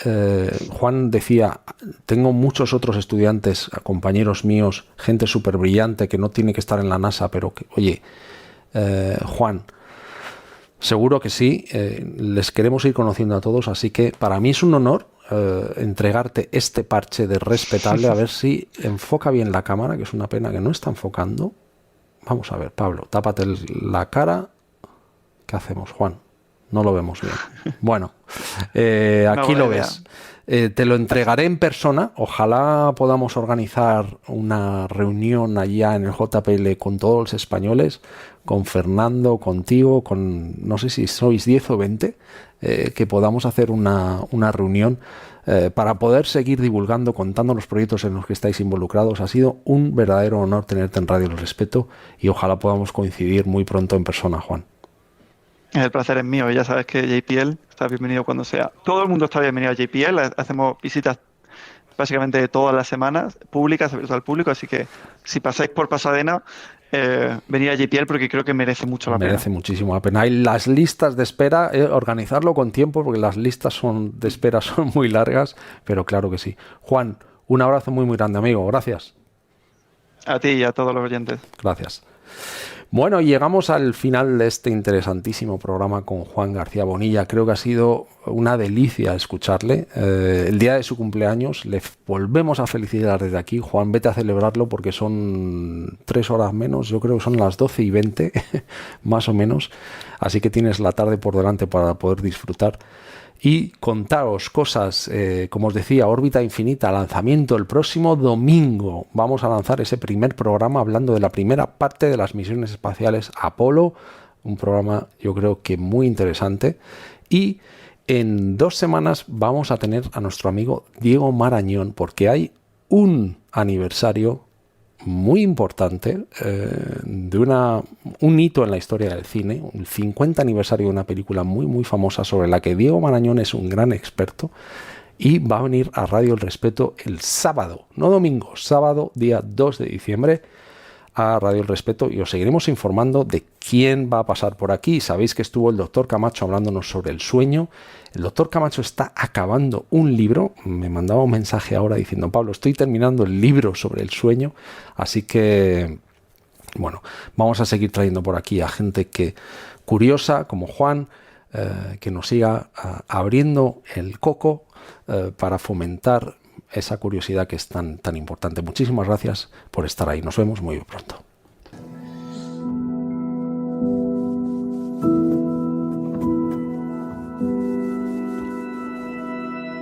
Juan decía, tengo muchos otros estudiantes, compañeros míos, gente súper brillante que no tiene que estar en la NASA, pero que, oye, Juan, seguro que sí, les queremos ir conociendo a todos, así que para mí es un honor entregarte este parche de respetable, a ver si enfoca bien la cámara, que es una pena que no está enfocando. Vamos a ver, Pablo, tápate la cara. ¿Qué hacemos, Juan? No lo vemos bien. Bueno, aquí lo ves. Te lo entregaré en persona. Ojalá podamos organizar una reunión allá en el JPL con todos los españoles, con Fernando, contigo, con no sé si sois 10 o 20, que podamos hacer una reunión para poder seguir divulgando, contando los proyectos en los que estáis involucrados. Ha sido un verdadero honor tenerte en Radio El Respeto y ojalá podamos coincidir muy pronto en persona, Juan. El placer es mío, ya sabes que JPL está bienvenido cuando sea. Todo el mundo está bienvenido a JPL, hacemos visitas básicamente todas las semanas, públicas, abiertas al público, así que si pasáis por Pasadena, venid a JPL porque creo que merece mucho la pena. Merece muchísimo la pena. Hay las listas de espera, organizarlo con tiempo porque las listas de espera son muy largas, pero claro que sí. Juan, un abrazo muy muy grande, amigo, gracias. A ti y a todos los oyentes. Gracias. Bueno, llegamos al final de este interesantísimo programa con Juan García Bonilla. Creo que ha sido una delicia escucharle. El día de su cumpleaños le volvemos a felicitar desde aquí. Juan, vete a celebrarlo porque son 3 horas menos. Yo creo que son las 12:20, más o menos. Así que tienes la tarde por delante para poder disfrutar. Y contaros cosas, como os decía, Órbita Infinita, lanzamiento el próximo domingo. Vamos a lanzar ese primer programa hablando de la primera parte de las misiones espaciales Apolo, un programa yo creo que muy interesante. Y en 2 semanas vamos a tener a nuestro amigo Diego Marañón, porque hay un aniversario muy importante de un hito en la historia del cine, el 50 aniversario de una película muy muy famosa sobre la que Diego Marañón es un gran experto, y va a venir a Radio El Respeto el sábado, no domingo, sábado día 2 de diciembre a Radio El Respeto y os seguiremos informando de quién va a pasar por aquí. Sabéis que estuvo el doctor Camacho hablándonos sobre el sueño. El doctor Camacho está acabando un libro. Me mandaba un mensaje ahora diciendo: Pablo, estoy terminando el libro sobre el sueño. Así que, bueno, vamos a seguir trayendo por aquí a gente curiosa como Juan, que nos siga abriendo el coco para fomentar esa curiosidad que es tan importante. Muchísimas gracias por estar ahí. Nos vemos muy pronto.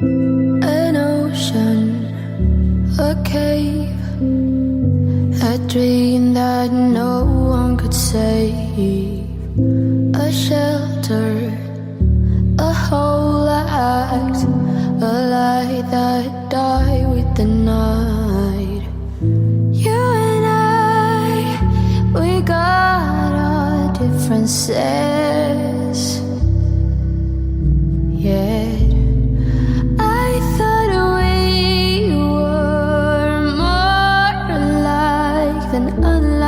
An ocean, a cave, a dream that no one could save, a shelter, a whole act, a light that died with the night. You and I, we got our differences, yeah. I thought we were more alike than unlike.